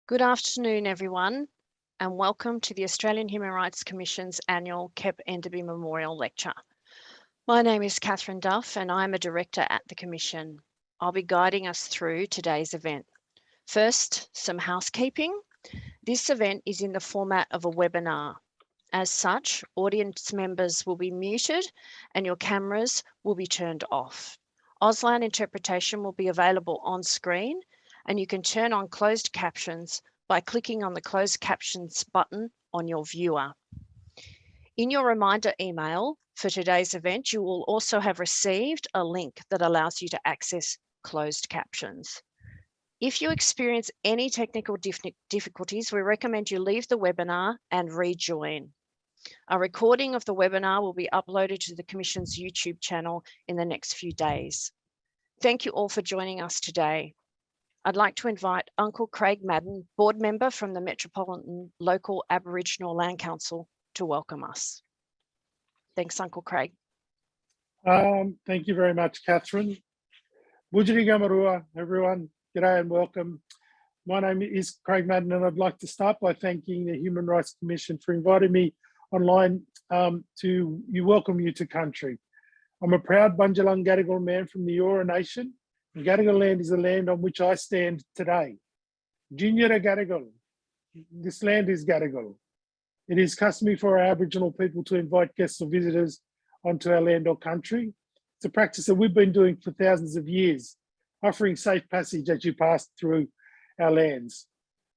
Good afternoon, everyone, and welcome to the Australian Human Rights Commission's annual Kep Enderby Memorial Lecture. My name is Catherine Duff, and I'm a director at the Commission. I'll be guiding us through today's event. First, some housekeeping. This event is in the format of a webinar. As such, audience members will be muted and your cameras will be turned off. Auslan interpretation will be available on screen, and you can turn on closed captions by clicking on the closed captions button on your viewer. In your reminder email for today's event, you will also have received a link that allows you to access closed captions. If you experience any technical difficulties, we recommend you leave the webinar and rejoin. A recording of the webinar will be uploaded to the Commission's YouTube channel in the next few days. Thank you all for joining us today. I'd like to invite Uncle Craig Madden, board member from the Metropolitan Local Aboriginal Land Council, to welcome us. Thanks, Uncle Craig. Thank you very much, Catherine. Bujiri Gamarua, everyone. G'day and welcome. My name is Craig Madden, and I'd like to start by thanking the Human Rights Commission for inviting me online to welcome you to country. I'm a proud Bundjalung Gadigal man from the Eora Nation. And Gadigal land is the land on which I stand today. Jinyara Gadigal. This land is Gadigal. It is customary for our Aboriginal people to invite guests or visitors onto our land or country. It's a practice that we've been doing for thousands of years, offering safe passage as you pass through our lands.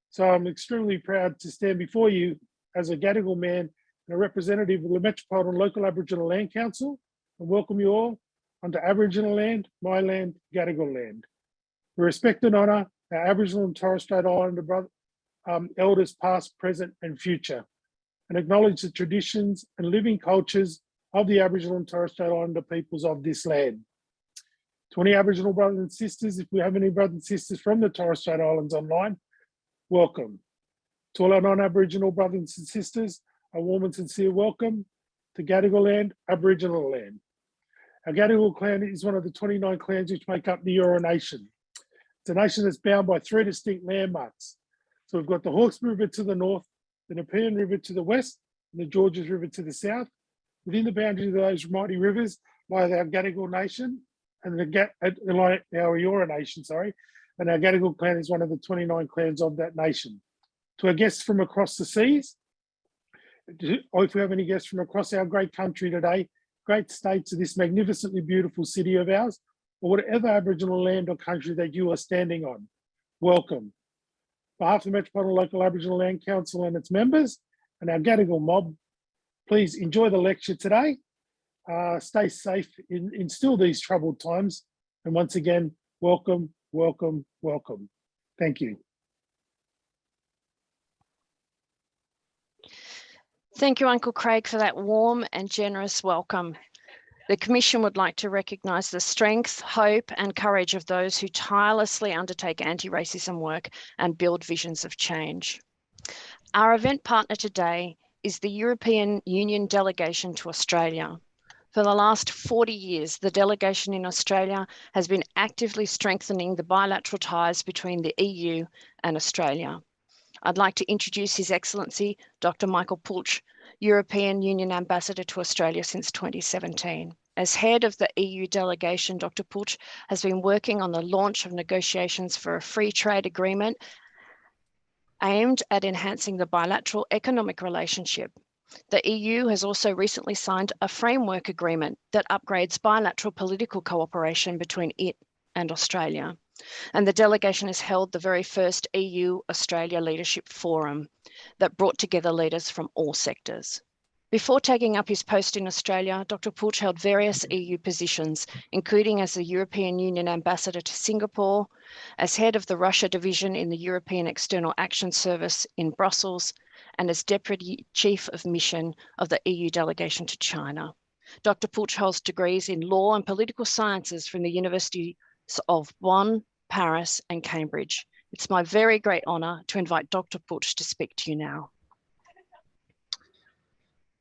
So I'm extremely proud to stand before you as a Gadigal man and a representative of the Metropolitan Local Aboriginal Land Council, and welcome you all onto Aboriginal land, my land, Gadigal land. We respect and honour our Aboriginal and Torres Strait Islander elders past, present and future, and acknowledge the traditions and living cultures of the Aboriginal and Torres Strait Islander peoples of this land. To any Aboriginal brothers and sisters, if we have any brothers and sisters from the Torres Strait Islands online, welcome. To all our non-Aboriginal brothers and sisters, a warm and sincere welcome to Gadigal land, Aboriginal land. Our Gadigal clan is one of the 29 clans which make up the Eora Nation. It's a nation that's bound by 3 distinct landmarks. So we've got the Hawkesbury River to the north, the Nepean River to the west, and the Georges River to the south. Within the boundaries of those mighty rivers lie our Gadigal Nation and our Eora Nation, and our Gadigal clan is one of the 29 clans of that nation. To our guests from across the seas, or if we have any guests from across our great country today, great states of this magnificently beautiful city of ours, or whatever Aboriginal land or country that you are standing on, welcome. On behalf of the Metropolitan Local Aboriginal Land Council and its members and our Gadigal mob, please enjoy the lecture today. Stay safe in still these troubled times. And once again, welcome, welcome, welcome. Thank you. Thank you, Uncle Craig, for that warm and generous welcome. The Commission would like to recognise the strength, hope and courage of those who tirelessly undertake anti-racism work and build visions of change. Our event partner today is the European Union Delegation to Australia. For the last 40 years, the delegation in Australia has been actively strengthening the bilateral ties between the EU and Australia. I'd like to introduce His Excellency, Dr. Michael Pulch, European Union Ambassador to Australia since 2017. As head of the EU delegation, Dr. Pulch has been working on the launch of negotiations for a free trade agreement aimed at enhancing the bilateral economic relationship. The EU has also recently signed a framework agreement that upgrades bilateral political cooperation between it and Australia. And the delegation has held the very first EU-Australia Leadership Forum that brought together leaders from all sectors. Before taking up his post in Australia, Dr. Pulch held various EU positions, including as the European Union Ambassador to Singapore, as head of the Russia Division in the European External Action Service in Brussels, and as Deputy Chief of Mission of the EU delegation to China. Dr. Pulch holds degrees in law and political sciences from the University of Bonn, Paris and Cambridge. It's my very great honour to invite Dr. Pulch to speak to you now.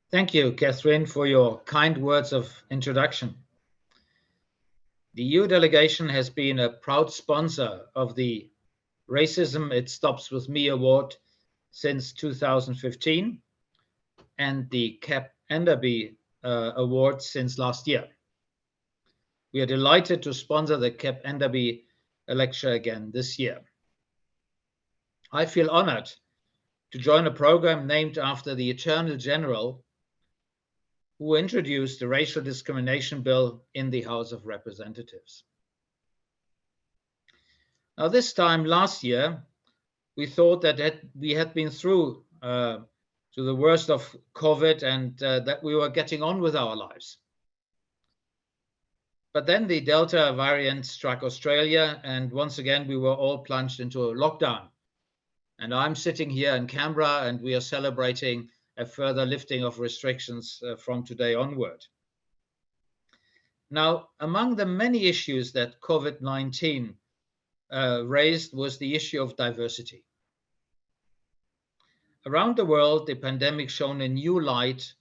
Thank you, Catherine, for your kind words of introduction. The EU delegation has been a proud sponsor of the Racism It Stops With Me award since 2015 and the Kep Enderby award since last year. We are delighted to sponsor the Kep Enderby Lecture again this year. I feel honored to join a program named after the Attorney General who introduced the Racial Discrimination Bill in the House of Representatives. Now, this time last year, we thought that we had been through to the worst of COVID and that we were getting on with our lives. But then the Delta variant struck Australia, and once again, we were all plunged into a lockdown. And I'm sitting here in Canberra, and we are celebrating a further lifting of restrictions from today onward. Now, among the many issues that COVID-19 raised was the issue of diversity. Around the world, the pandemic shone a new light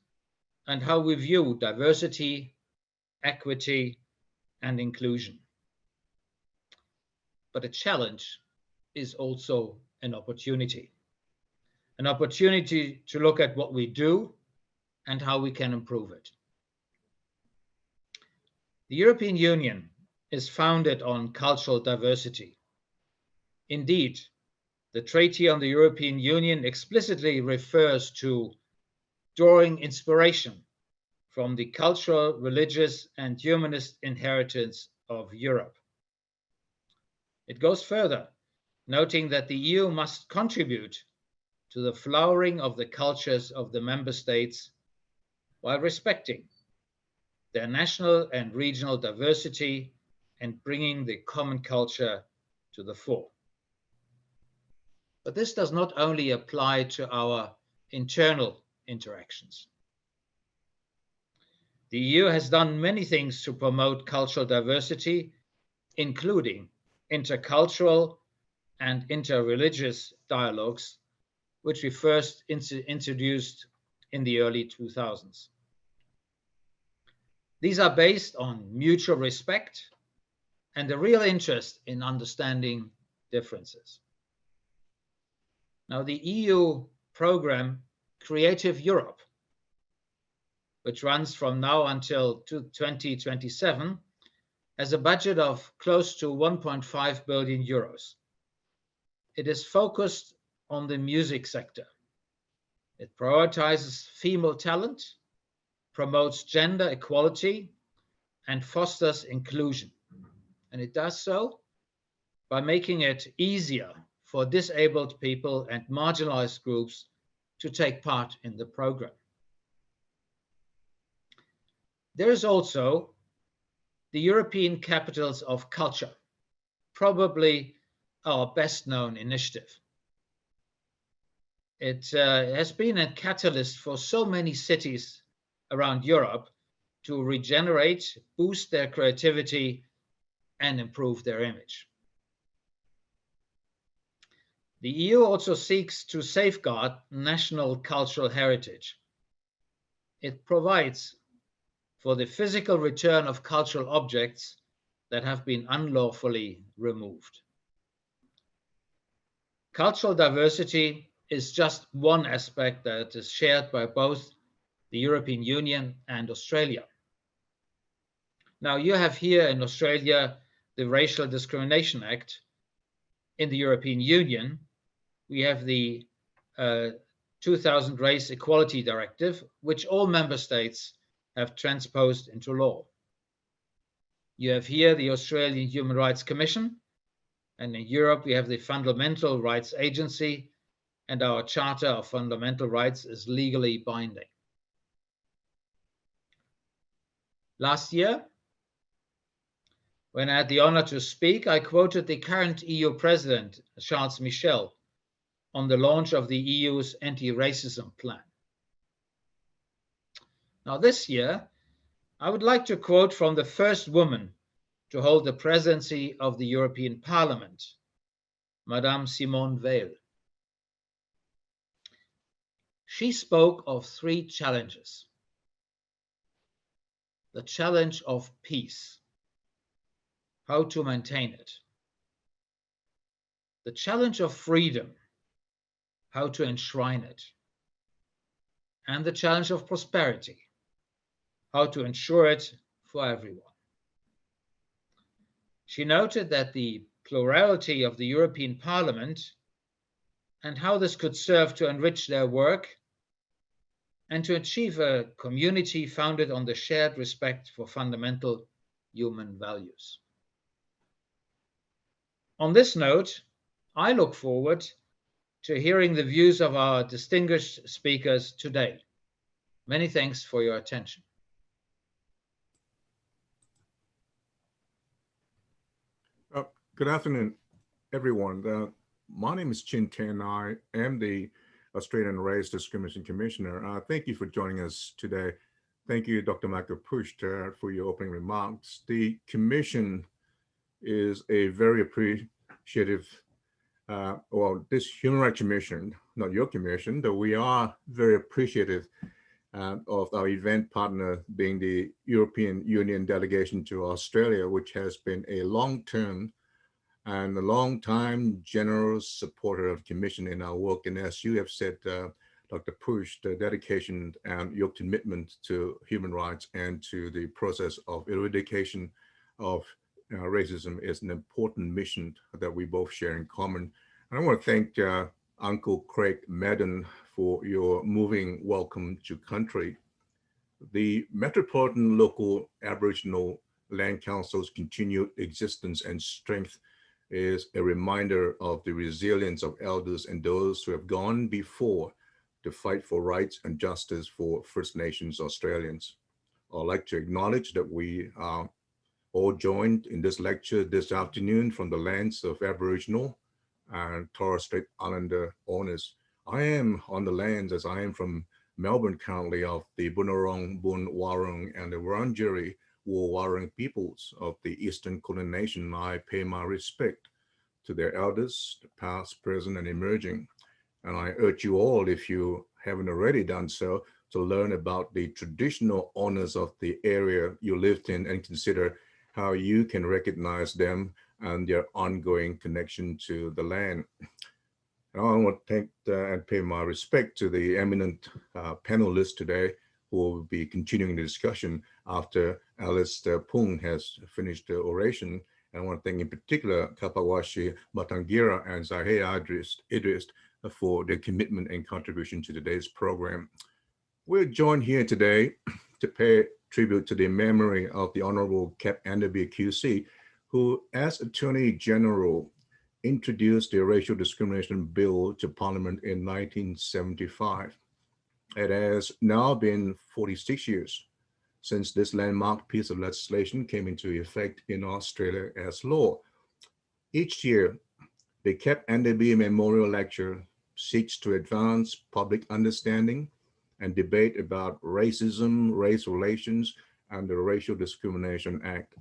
on how we view diversity, equity, and inclusion. But a challenge is also an opportunity to look at what we do and how we can improve it. The European Union is founded on cultural diversity. Indeed, the Treaty on the European Union explicitly refers to drawing inspiration from the cultural, religious, and humanist inheritance of Europe. It goes further, noting that the EU must contribute to the flowering of the cultures of the member states while respecting their national and regional diversity and bringing the common culture to the fore. But this does not only apply to our internal interactions. The EU has done many things to promote cultural diversity, including intercultural and interreligious dialogues, which we first introduced in the early 2000s. These are based on mutual respect and a real interest in understanding differences. Now, the EU program Creative Europe, which runs from now until 2027, has a budget of close to 1.5 billion euros. It is focused on the music sector. It prioritizes female talent, promotes gender equality, and fosters inclusion. And it does so by making it easier for disabled people and marginalized groups to take part in the program. There is also the European Capitals of Culture, probably our best known initiative. It has been a catalyst for so many cities around Europe to regenerate, boost their creativity, and improve their image. The EU also seeks to safeguard national cultural heritage. It provides for the physical return of cultural objects that have been unlawfully removed. Cultural diversity is just one aspect that is shared by both the European Union and Australia. Now, you have here in Australia the Racial Discrimination Act. In the European Union, we have the 2000 Race Equality Directive, which all member states have transposed into law. You have here the Australian Human Rights Commission, and in Europe we have the Fundamental Rights Agency, and our Charter of Fundamental Rights is legally binding. Last year, when I had the honor to speak, I quoted the current EU President, Charles Michel, on the launch of the EU's anti-racism plan. Now this year, I would like to quote from the first woman to hold the presidency of the European Parliament, Madame Simone Veil. She spoke of three challenges. The challenge of peace, how to maintain it. the challenge of freedom, how to enshrine it, and the challenge of prosperity, how to ensure it for everyone. She noted that the plurality of the European Parliament and how this could serve to enrich their work and to achieve a community founded on the shared respect for fundamental human values. On this note, I look forward to hearing the views of our distinguished speakers today. Many thanks for your attention. Good afternoon, everyone. My name is Chintan. I am the Australian Race Discrimination Commissioner. Thank you for joining us today. Thank you, Dr. Michael Push, for your opening remarks. The Commission is a very appreciative, this Human Rights Commission, not your commission, though we are very appreciative of our event partner being the European Union delegation to Australia, which has been a long-term and a long-time generous supporter of the Commission in our work. And as you have said, Dr. Push, the dedication and your commitment to human rights and to the process of eradication of racism is an important mission that we both share in common. And I want to thank Uncle Craig Madden for your moving welcome to country. The Metropolitan Local Aboriginal Land Council's continued existence and strength is a reminder of the resilience of elders and those who have gone before to fight for rights and justice for First Nations Australians. I'd like to acknowledge that we are all joined in this lecture this afternoon from the lands of Aboriginal and Torres Strait Islander owners. I am on the lands, as I am from Melbourne currently, of the Bunurong, Bun Warung, and the Wurundjeri Warring peoples of the Eastern Kulin Nation. I pay my respect to their elders, past, present, and emerging. And I urge you all, if you haven't already done so, to learn about the traditional owners of the area you lived in and consider how you can recognize them and their ongoing connection to the land. And I want to thank and pay my respect to the eminent panelists today who will be continuing the discussion after Alice Pung has finished the oration. And I want to thank in particular Kapawashi Batangira and Zahea Idris for their commitment and contribution to today's program. We're joined here today to pay tribute to the memory of the Honorable Kep Enderby QC, who as Attorney General introduced the Racial Discrimination Bill to Parliament in 1975. It has now been 46 years since this landmark piece of legislation came into effect in Australia as law. Each year, the Kep Enderby Memorial Lecture seeks to advance public understanding and debate about racism, race relations, and the Racial Discrimination Act.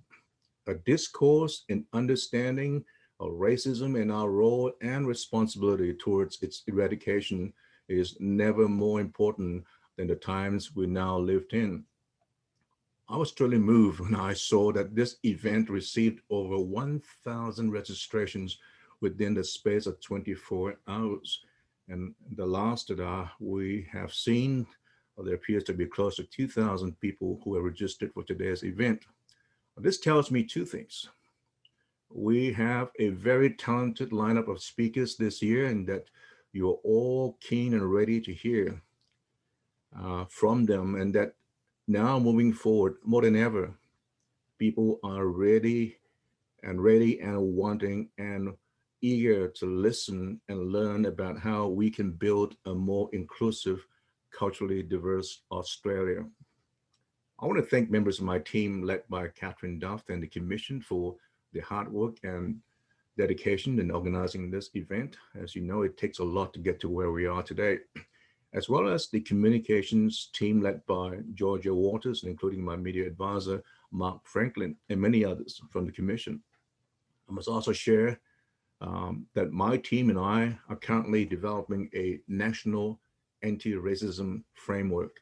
A discourse in understanding of racism and our role and responsibility towards its eradication is never more important than the times we now lived in. I was truly moved when I saw that this event received over 1,000 registrations within the space of 24 hours. And the last that we have seen, there appears to be close to 2,000 people who have registered for today's event. This tells me two things. We have a very talented lineup of speakers this year, and that you're all keen and ready to hear from them, and that now moving forward, more than ever, people are ready and wanting and eager to listen and learn about how we can build a more inclusive, culturally diverse Australia. I want to thank members of my team led by Catherine Duff and the Commission for the hard work and dedication in organizing this event. As you know, it takes a lot to get to where we are today, as well as the communications team led by Georgia Waters, including my media advisor, Mark Franklin, and many others from the Commission. I must also share that my team and I are currently developing a national anti-racism framework.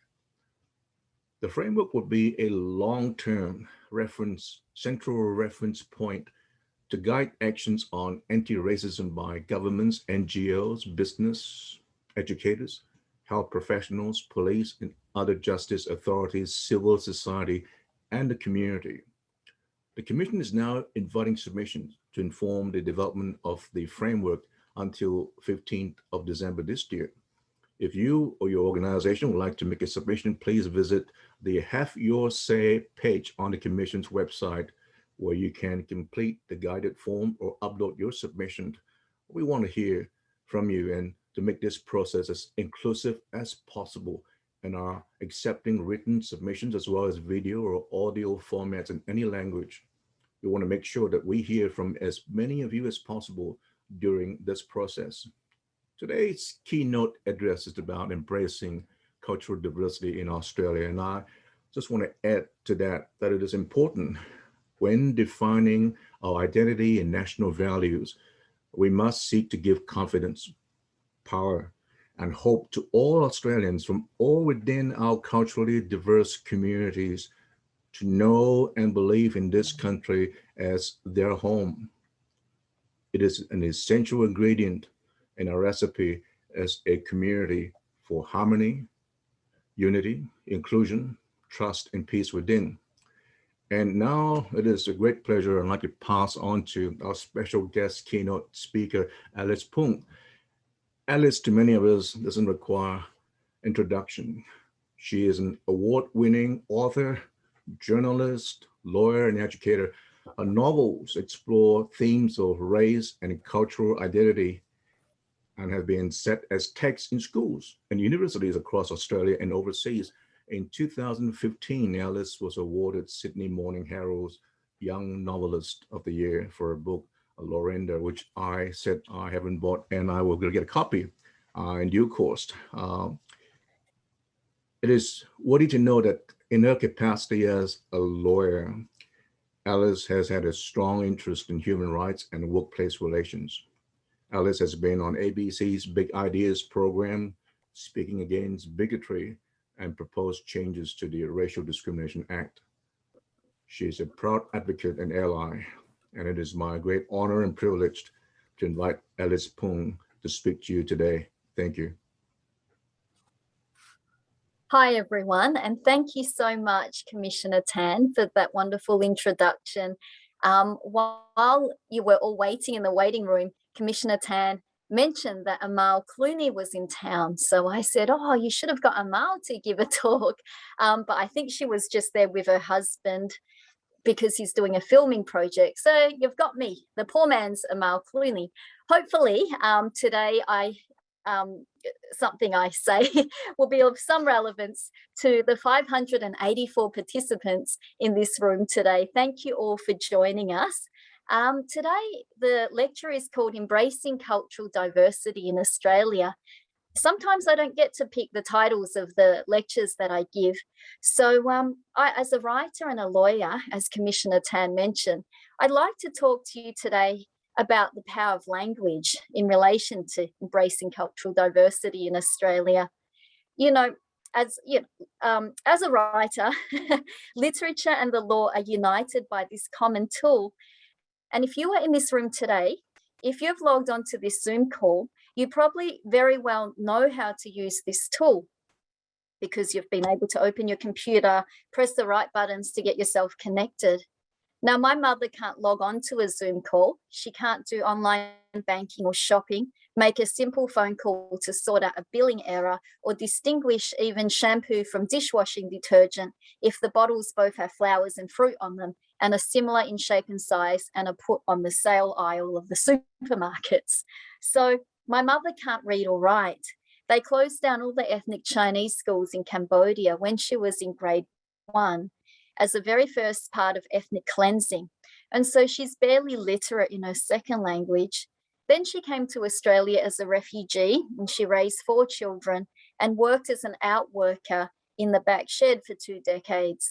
The framework will be a long-term reference, central reference point to guide actions on anti-racism by governments, NGOs, business, educators, health professionals, police, and other justice authorities, civil society, and the community. The Commission is now inviting submissions to inform the development of the framework until 15th of December this year. If you or your organization would like to make a submission, please visit the Have Your Say page on the Commission's website, where you can complete the guided form or upload your submission. We want to hear from you and to make this process as inclusive as possible, and are accepting written submissions as well as video or audio formats in any language. We want to make sure that we hear from as many of you as possible during this process. Today's keynote address is about embracing cultural diversity in Australia, and I just want to add to that it is important when defining our identity and national values, we must seek to give confidence, power, and hope to all Australians from all within our culturally diverse communities to know and believe in this country as their home. It is an essential ingredient in our recipe as a community for harmony, unity, inclusion, trust, and peace within. And now it is a great pleasure. I'd like to pass on to our special guest keynote speaker, Alice Pung. Alice, to many of us, doesn't require introduction. She is an award-winning author, journalist, lawyer, and educator. Her novels explore themes of race and cultural identity and have been set as texts in schools and universities across Australia and overseas. In 2015, Alice was awarded Sydney Morning Herald's Young Novelist of the Year for her book, Lorinda, which I said I haven't bought, and I will get a copy in due course. It is worthy to know that in her capacity as a lawyer, Alice has had a strong interest in human rights and workplace relations. Alice has been on ABC's Big Ideas program, speaking against bigotry and proposed changes to the Racial Discrimination Act. She is a proud advocate and ally, and it is my great honor and privilege to invite Alice Pung to speak to you today. Thank you. Hi, everyone, and thank you so much, Commissioner Tan, for that wonderful introduction. While you were all waiting in the waiting room, Commissioner Tan mentioned that Amal Clooney was in town. So I said, oh, you should have got Amal to give a talk. But I think she was just there with her husband because he's doing a filming project. So you've got me, the poor man's Amal Clooney. Hopefully today something I say will be of some relevance to the 584 participants in this room today. Thank you all for joining us. Today, the lecture is called Embracing Cultural Diversity in Australia. Sometimes I don't get to pick the titles of the lectures that I give. So I, as a writer and a lawyer, as Commissioner Tan mentioned, I'd like to talk to you today about the power of language in relation to embracing cultural diversity in Australia. You know, as a writer, literature and the law are united by this common tool. And if you are in this room today, if you've logged onto this Zoom call, you probably very well know how to use this tool because you've been able to open your computer, press the right buttons to get yourself connected. Now, my mother can't log on to a Zoom call. She can't do online banking or shopping, make a simple phone call to sort out a billing error, or distinguish even shampoo from dishwashing detergent if the bottles both have flowers and fruit on them and are similar in shape and size and are put on the sale aisle of the supermarkets. So my mother can't read or write. They closed down all the ethnic Chinese schools in Cambodia when she was in grade 1 as the very first part of ethnic cleansing. And so she's barely literate in her second language. Then she came to Australia as a refugee and she raised 4 children and worked as an outworker in the back shed for 2 decades.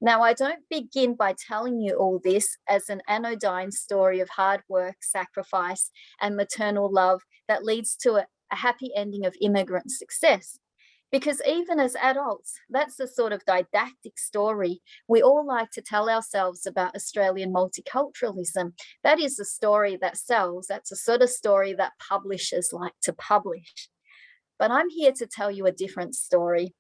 Now, I don't begin by telling you all this as an anodyne story of hard work, sacrifice, and maternal love that leads to a happy ending of immigrant success. Because even as adults, that's the sort of didactic story we all like to tell ourselves about Australian multiculturalism. That is the story that sells. That's the sort of story that publishers like to publish. But I'm here to tell you a different story.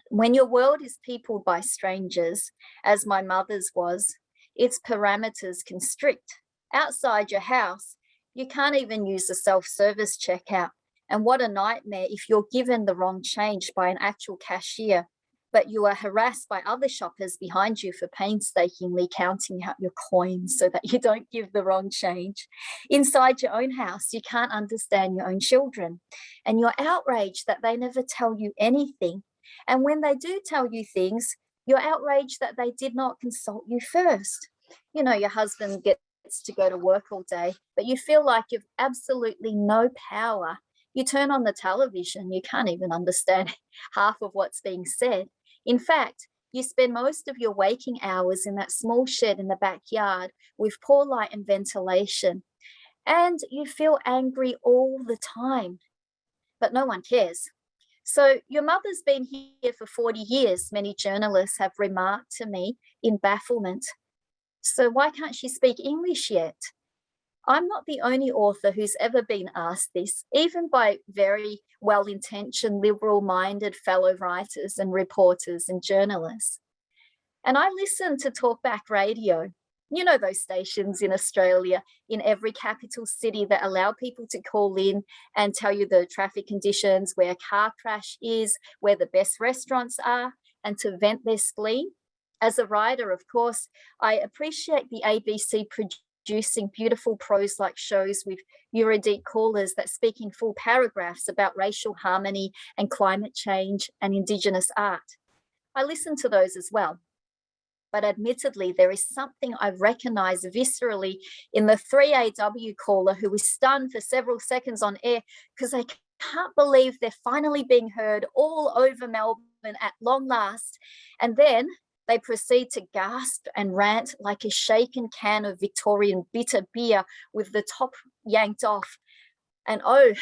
When your world is peopled by strangers, as my mother's was, its parameters constrict. Outside your house, you can't even use a self-service checkout. And what a nightmare if you're given the wrong change by an actual cashier, but you are harassed by other shoppers behind you for painstakingly counting out your coins so that you don't give the wrong change. Inside your own house, you can't understand your own children, and you're outraged that they never tell you anything. And when they do tell you things, you're outraged that they did not consult you first. You know, your husband gets to go to work all day, but you feel like you've absolutely no power. You turn on the television, you can't even understand half of what's being said. In fact, you spend most of your waking hours in that small shed in the backyard with poor light and ventilation, and you feel angry all the time, but no one cares. So your mother's been here for 40 years, many journalists have remarked to me in bafflement. So why can't she speak English yet? I'm not the only author who's ever been asked this, even by very well-intentioned, liberal-minded fellow writers and reporters and journalists. And I listen to talkback radio. You know those stations in Australia, in every capital city that allow people to call in and tell you the traffic conditions, where a car crash is, where the best restaurants are, and to vent their spleen. As a writer, of course, I appreciate the ABC producing beautiful prose-like shows with erudite callers that speak in full paragraphs about racial harmony and climate change and Indigenous art. I listen to those as well. But admittedly, there is something I recognize viscerally in the 3AW caller who is stunned for several seconds on air because they can't believe they're finally being heard all over Melbourne at long last. And then they proceed to gasp and rant like a shaken can of Victorian bitter beer with the top yanked off. And oh,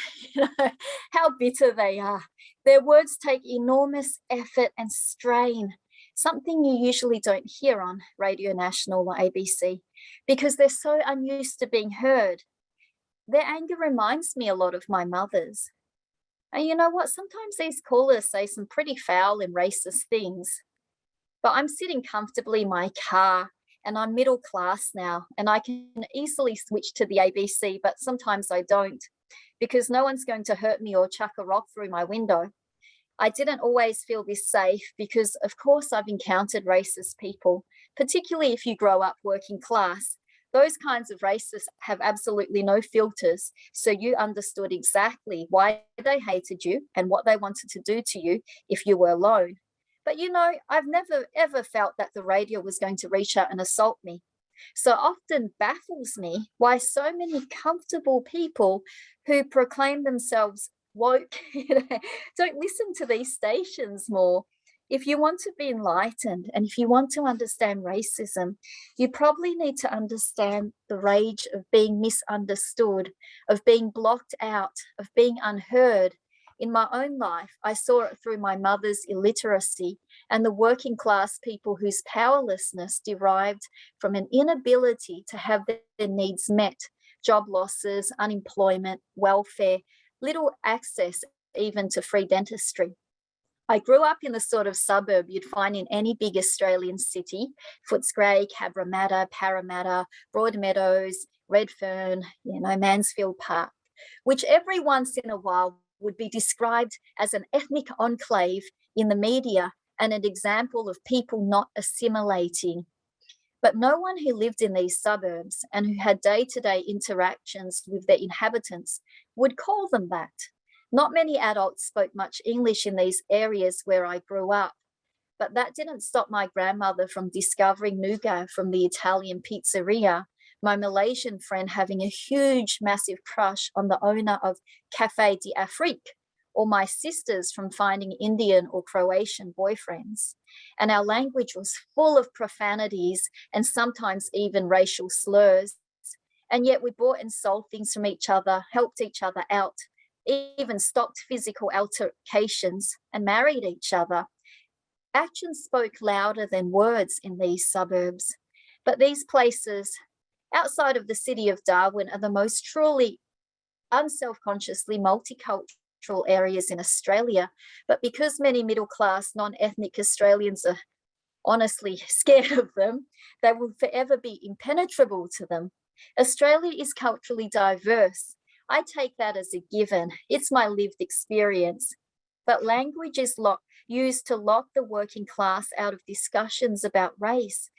how bitter they are. Their words take enormous effort and strain, something you usually don't hear on Radio National or ABC, because they're so unused to being heard. Their anger reminds me a lot of my mother's. And you know what? Sometimes these callers say some pretty foul and racist things. But I'm sitting comfortably in my car and I'm middle class now, and I can easily switch to the ABC, but sometimes I don't, because no one's going to hurt me or chuck a rock through my window. I didn't always feel this safe because, of course, I've encountered racist people, particularly if you grow up working class. Those kinds of racists have absolutely no filters, so you understood exactly why they hated you and what they wanted to do to you if you were alone. But you know, I've never ever felt that the radio was going to reach out and assault me. So often baffles me why so many comfortable people who proclaim themselves woke don't listen to these stations more. If you want to be enlightened and if you want to understand racism, you probably need to understand the rage of being misunderstood, of being blocked out, of being unheard. In my own life, I saw it through my mother's illiteracy and the working class people whose powerlessness derived from an inability to have their needs met, job losses, unemployment, welfare, little access even to free dentistry. I grew up in the sort of suburb you'd find in any big Australian city: Footscray, Cabramatta, Parramatta, Broadmeadows, Redfern, Mansfield Park, which every once in a while would be described as an ethnic enclave in the media and an example of people not assimilating. But no one who lived in these suburbs and who had day-to-day interactions with their inhabitants would call them that. Not many adults spoke much English in these areas where I grew up, but that didn't stop my grandmother from discovering nougat from the Italian pizzeria, my Malaysian friend having a huge, massive crush on the owner of Café d'Afrique, or my sisters from finding Indian or Croatian boyfriends. And our language was full of profanities and sometimes even racial slurs. And yet we bought and sold things from each other, helped each other out, even stopped physical altercations and married each other. Actions spoke louder than words in these suburbs. But these places outside of the city of Darwin are the most truly unself-consciously multicultural areas in Australia. But because many middle-class non-ethnic Australians are honestly scared of them, they will forever be impenetrable to them. Australia is culturally diverse. I take that as a given. It's my lived experience. But language is used to lock the working class out of discussions about race.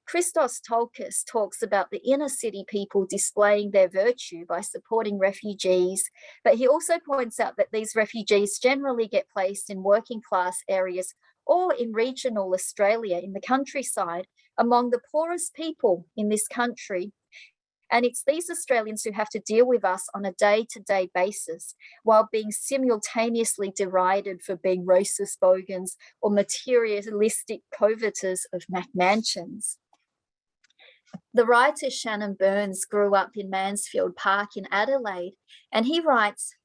Christos Tolkas talks about the inner city people displaying their virtue by supporting refugees, but he also points out that these refugees generally get placed in working class areas or in regional Australia in the countryside among the poorest people in this country. And it's these Australians who have to deal with us on a day-to-day basis while being simultaneously derided for being racist bogans or materialistic coveters of McMansions. The writer Shannon grew up in Mansfield Park in Adelaide, and he writes,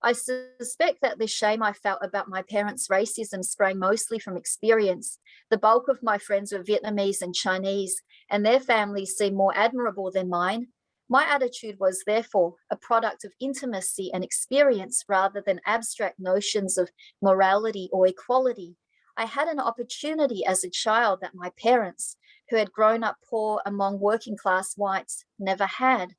I suspect that the shame I felt about my parents' racism sprang mostly from experience. The bulk of my friends were Vietnamese and Chinese, and their families seemed more admirable than mine. My attitude was, therefore, a product of intimacy and experience rather than abstract notions of morality or equality. I had an opportunity as a child that my parents, who had grown up poor among working class whites, never had.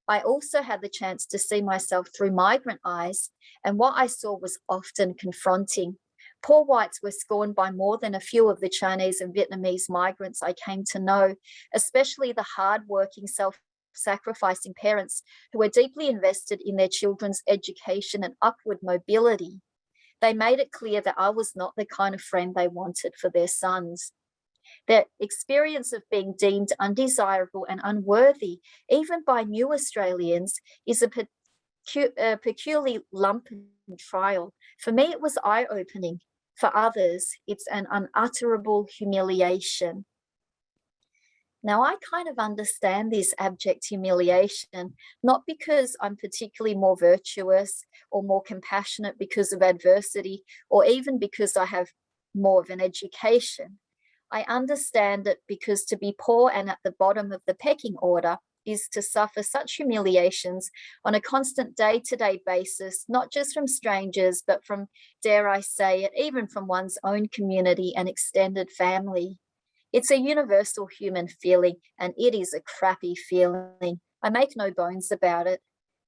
I also had the chance to see myself through migrant eyes, and what I saw was often confronting. Poor whites were scorned by more than a few of the Chinese and Vietnamese migrants I came to know, especially the hard-working, self-sacrificing parents who were deeply invested in their children's education and upward mobility. They made it clear that I was not the kind of friend they wanted for their sons. Their experience of being deemed undesirable and unworthy, even by new Australians, is a peculiarly lumpen trial. For me, it was eye-opening. For others, it's an unutterable humiliation. Now, I kind of understand this abject humiliation, not because I'm particularly more virtuous or more compassionate because of adversity, or even because I have more of an education. I understand it because to be poor and at the bottom of the pecking order is to suffer such humiliations on a constant day-to-day basis, not just from strangers, but from, dare I say it, even from one's own community and extended family. It's a universal human feeling, and it is a crappy feeling. I make no bones about it.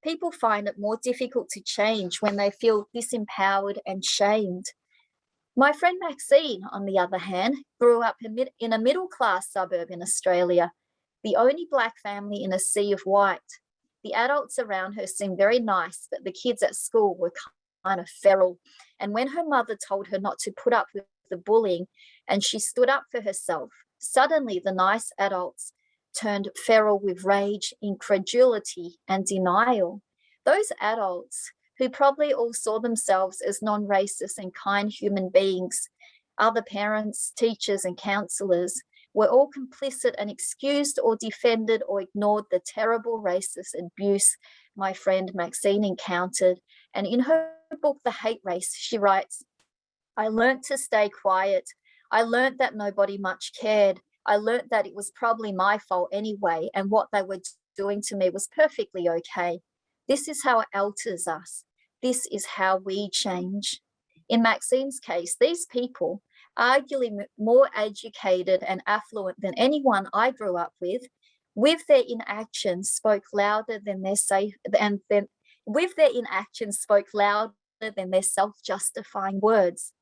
People find it more difficult to change when they feel disempowered and shamed. My friend Maxine, on the other hand, grew up in a middle-class suburb in Australia, the only Black family in a sea of white. The adults around her seemed very nice, but the kids at school were kind of feral. And when her mother told her not to put up with the bullying and she stood up for herself, suddenly the nice adults turned feral with rage, incredulity, and denial. Those adults, who probably all saw themselves as non-racist and kind human beings, other parents, teachers, and counsellors, were all complicit and excused or defended or ignored the terrible racist abuse my friend Maxine encountered. And in her book, The Hate Race, she writes, I learnt to stay quiet. I learnt that nobody much cared. I learnt that it was probably my fault anyway, and what they were doing to me was perfectly okay. This is how it alters us. This is how we change. In Maxine's case, these people, arguably more educated and affluent than anyone I grew up with their inactions spoke louder than their self-justifying words.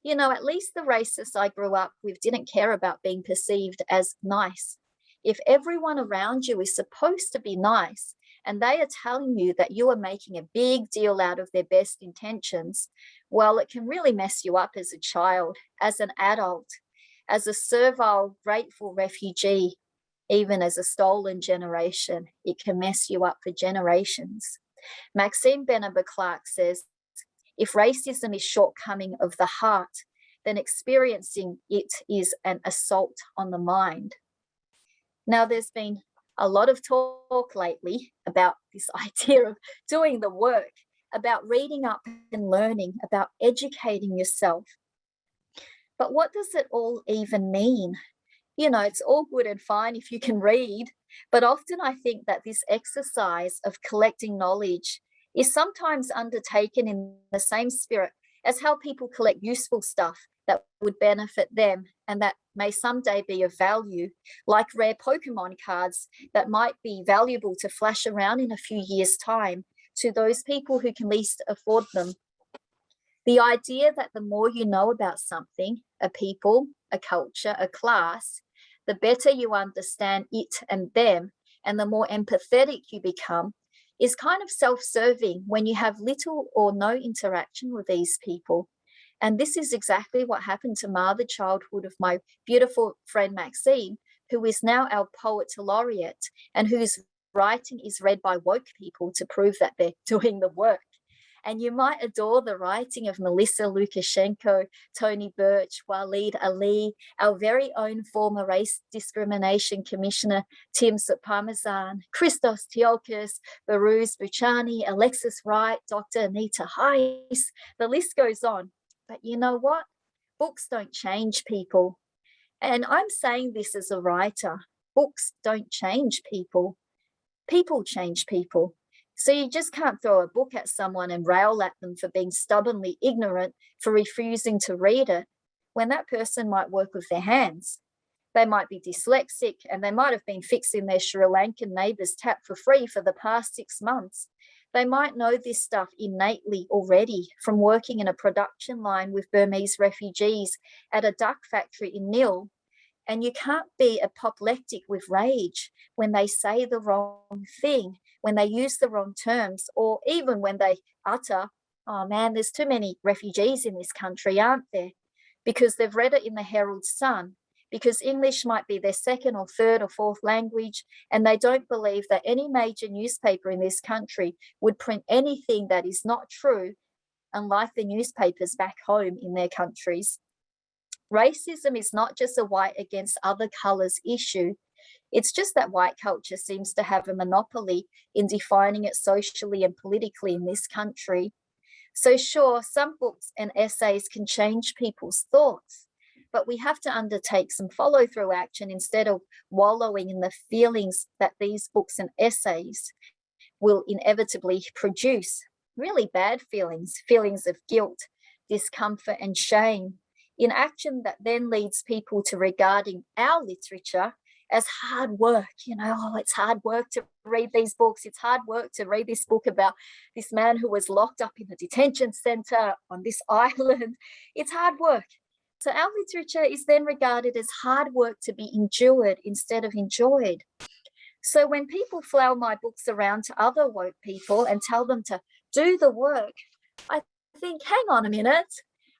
You know, at least the racists I grew up with didn't care about being perceived as nice. If everyone around you is supposed to be nice, and they are telling you that you are making a big deal out of their best intentions, well, it can really mess you up as a child, as an adult, as a servile, grateful refugee, even as a stolen generation. It can mess you up for generations. Maxine Benaba-Clark says, if racism is shortcoming of the heart, then experiencing it is an assault on the mind. Now, there's been a lot of talk lately about this idea of doing the work, about reading up and learning, about educating yourself. But what does it all even mean? You know, it's all good and fine if you can read, but often I think that this exercise of collecting knowledge is sometimes undertaken in the same spirit as how people collect useful stuff that would benefit them and that may someday be of value, like rare Pokemon cards that might be valuable to flash around in a few years' time to those people who can least afford them. The idea that the more you know about something, a people, a culture, a class, the better you understand it and them, and the more empathetic you become, is kind of self-serving when you have little or no interaction with these people. And this is exactly what happened to the childhood of my beautiful friend Maxine, who is now our poet laureate and whose writing is read by woke people to prove that they're doing the work. And you might adore the writing of Melissa Lukashenko, Tony Birch, Waleed Ali, our very own former Race Discrimination Commissioner, Tim Parmesan, Christos Teokis, Baruz Buchani, Alexis Wright, Dr. Anita Heiss. The list goes on. But you know what? Books don't change people. And I'm saying this as a writer. Books don't change people. People change people. So you just can't throw a book at someone and rail at them for being stubbornly ignorant, for refusing to read it, when that person might work with their hands. They might be dyslexic and they might have been fixing their Sri Lankan neighbour's tap for free for the past 6 months. They might know this stuff innately already from working in a production line with Burmese refugees at a duck factory in Nil. And you can't be apoplectic with rage when they say the wrong thing, when they use the wrong terms, or even when they utter, oh man, there's too many refugees in this country, aren't there? Because they've read it in the Herald Sun, because English might be their second or third or fourth language, and they don't believe that any major newspaper in this country would print anything that is not true, unlike the newspapers back home in their countries. Racism is not just a white against other colours issue. It's just that white culture seems to have a monopoly in defining it socially and politically in this country. So sure, some books and essays can change people's thoughts, but we have to undertake some follow-through action instead of wallowing in the feelings that these books and essays will inevitably produce. Really bad feelings, feelings of guilt, discomfort and shame, in action that then leads people to regarding our literature as hard work. You know, oh, it's hard work to read these books. It's hard work to read this book about this man who was locked up in a detention center on this island. It's hard work. So our literature is then regarded as hard work to be endured instead of enjoyed. So when people flower my books around to other woke people and tell them to do the work, I think, hang on a minute.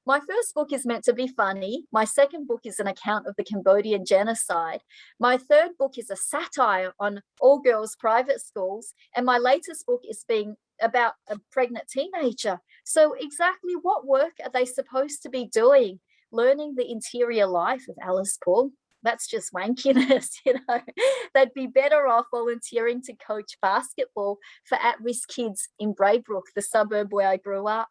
My first book is meant to be funny. My second book is an account of the Cambodian genocide. My third book is a satire on all girls private schools. And my latest book is being about a pregnant teenager. So exactly what work are they supposed to be doing? Learning the interior life of Alice Pung? That's just wankiness, you know. They'd be better off volunteering to coach basketball for at-risk kids in Braybrook, the suburb where I grew up.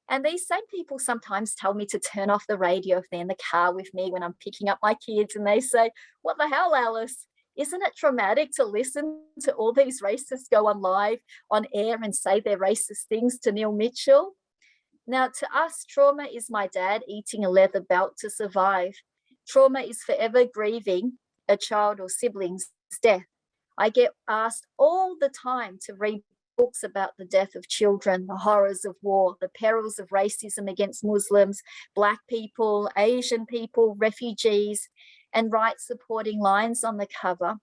And these same people sometimes tell me to turn off the radio if they're in the car with me when I'm picking up my kids, and they say, what the hell, Alice? Isn't it traumatic to listen to all these racists go on live, on air, and say their racist things to Neil Mitchell? Now, to us, trauma is my dad eating a leather belt to survive. Trauma is forever grieving a child or sibling's death. I get asked all the time to read books about the death of children, the horrors of war, the perils of racism against Muslims, Black people, Asian people, refugees, and write supporting lines on the cover.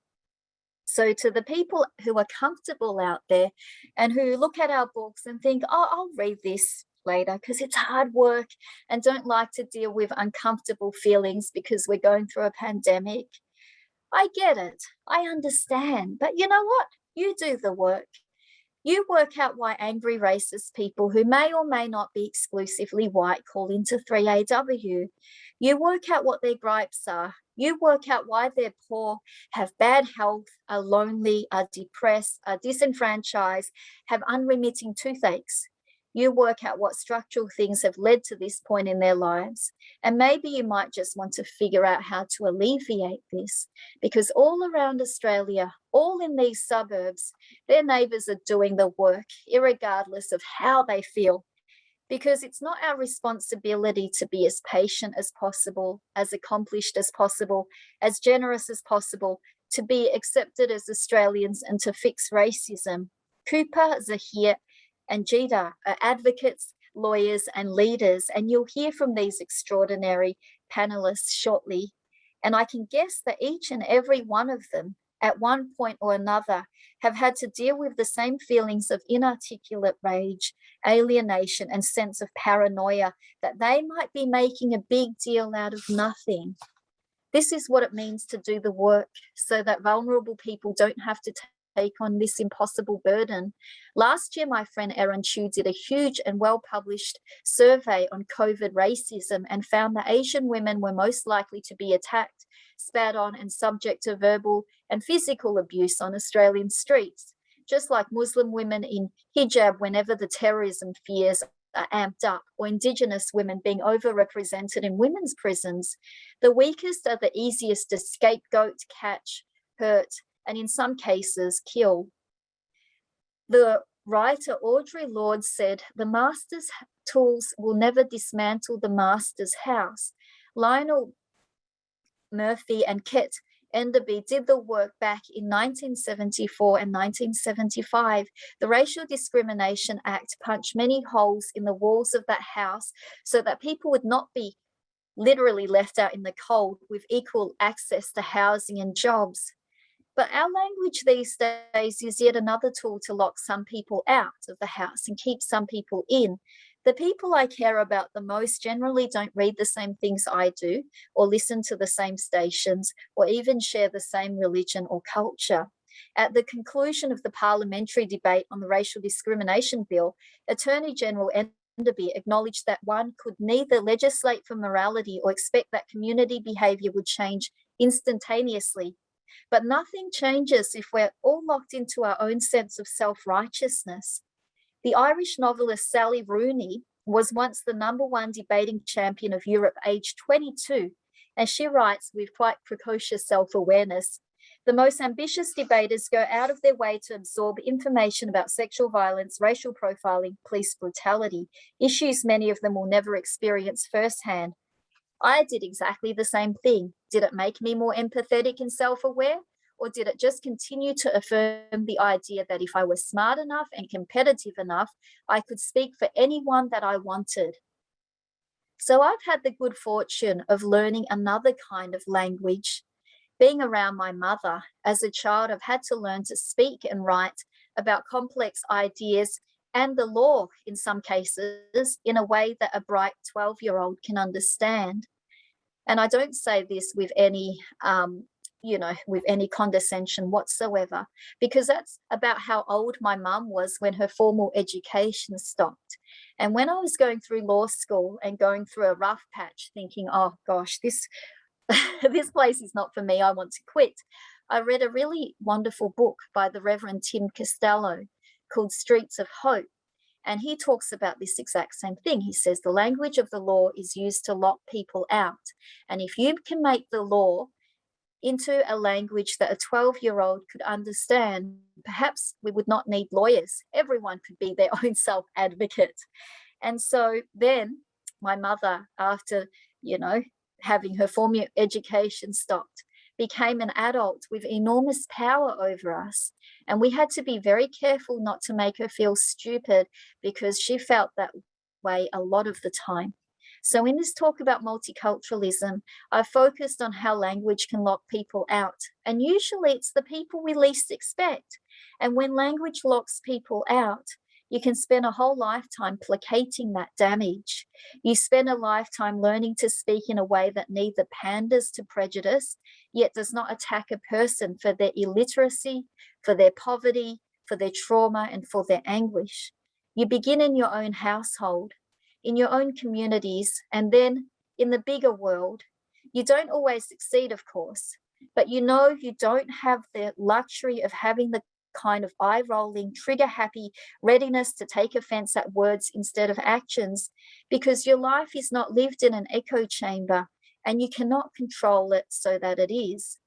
So to the people who are comfortable out there and who look at our books and think, oh, I'll read this later because it's hard work, and don't like to deal with uncomfortable feelings because we're going through a pandemic, I get it. I understand. But you know what? You do the work. You work out why angry racist people who may or may not be exclusively white call into 3AW. You work out what their gripes are. You work out why they're poor, have bad health, are lonely, are depressed, are disenfranchised, have unremitting toothaches. You work out what structural things have led to this point in their lives. And maybe you might just want to figure out how to alleviate this, because all around Australia, all in these suburbs, their neighbours are doing the work, irregardless of how they feel. Because it's not our responsibility to be as patient as possible, as accomplished as possible, as generous as possible, to be accepted as Australians and to fix racism. Cooper, Zahir, and Jida are advocates, lawyers, and leaders, and you'll hear from these extraordinary panelists shortly. And I can guess that each and every one of them, at one point or another, have had to deal with the same feelings of inarticulate rage, alienation, and sense of paranoia that they might be making a big deal out of nothing. This is what it means to do the work so that vulnerable people don't have to take on this impossible burden. Last year, my friend Erin Chu did a huge and well-published survey on COVID racism and found that Asian women were most likely to be attacked, spat on, and subject to verbal and physical abuse on Australian streets, just like Muslim women in hijab whenever the terrorism fears are amped up, or Indigenous women being overrepresented in women's prisons. The weakest are the easiest to scapegoat, catch, hurt, and in some cases, kill. The writer Audre Lorde said, "The master's tools will never dismantle the master's house." Lionel Murphy and Kep Enderby did the work back in 1974 and 1975. The Racial Discrimination Act punched many holes in the walls of that house so that people would not be literally left out in the cold with equal access to housing and jobs. But our language these days is yet another tool to lock some people out of the house and keep some people in. The people I care about the most generally don't read the same things I do, or listen to the same stations, or even share the same religion or culture. At the conclusion of the parliamentary debate on the Racial Discrimination Bill, Attorney General Enderby acknowledged that one could neither legislate for morality or expect that community behaviour would change instantaneously. But nothing changes if we're all locked into our own sense of self-righteousness. The Irish novelist Sally Rooney was once the #1 debating champion of Europe, aged 22, and she writes with quite precocious self-awareness, "The most ambitious debaters go out of their way to absorb information about sexual violence, racial profiling, police brutality, issues many of them will never experience firsthand. I did exactly the same thing. Did it make me more empathetic and self-aware? Or did it just continue to affirm the idea that if I was smart enough and competitive enough, I could speak for anyone that I wanted?" So I've had the good fortune of learning another kind of language. Being around my mother, as a child, I've had to learn to speak and write about complex ideas and the law, in some cases, in a way that a bright 12-year-old can understand. And I don't say this with any with any condescension whatsoever, because that's about how old my mum was when her formal education stopped. And when I was going through law school and going through a rough patch, thinking, oh gosh, this place is not for me, I want to quit, I read a really wonderful book by the Reverend Tim Costello called Streets of Hope. And he talks about this exact same thing. He says the language of the law is used to lock people out. And if you can make the law into a language that a 12-year-old could understand, perhaps we would not need lawyers. Everyone could be their own self-advocate. And so then my mother, after, having her formal education stopped, became an adult with enormous power over us. And we had to be very careful not to make her feel stupid, because she felt that way a lot of the time. So in this talk about multiculturalism, I focused on how language can lock people out. And usually it's the people we least expect. And when language locks people out, you can spend a whole lifetime placating that damage. You spend a lifetime learning to speak in a way that neither panders to prejudice, yet does not attack a person for their illiteracy, for their poverty, for their trauma, and for their anguish. You begin in your own household, in your own communities, and then in the bigger world. You don't always succeed, of course, but you know you don't have the luxury of having the kind of eye-rolling, trigger-happy readiness to take offense at words instead of actions, because your life is not lived in an echo chamber and you cannot control it so that it is.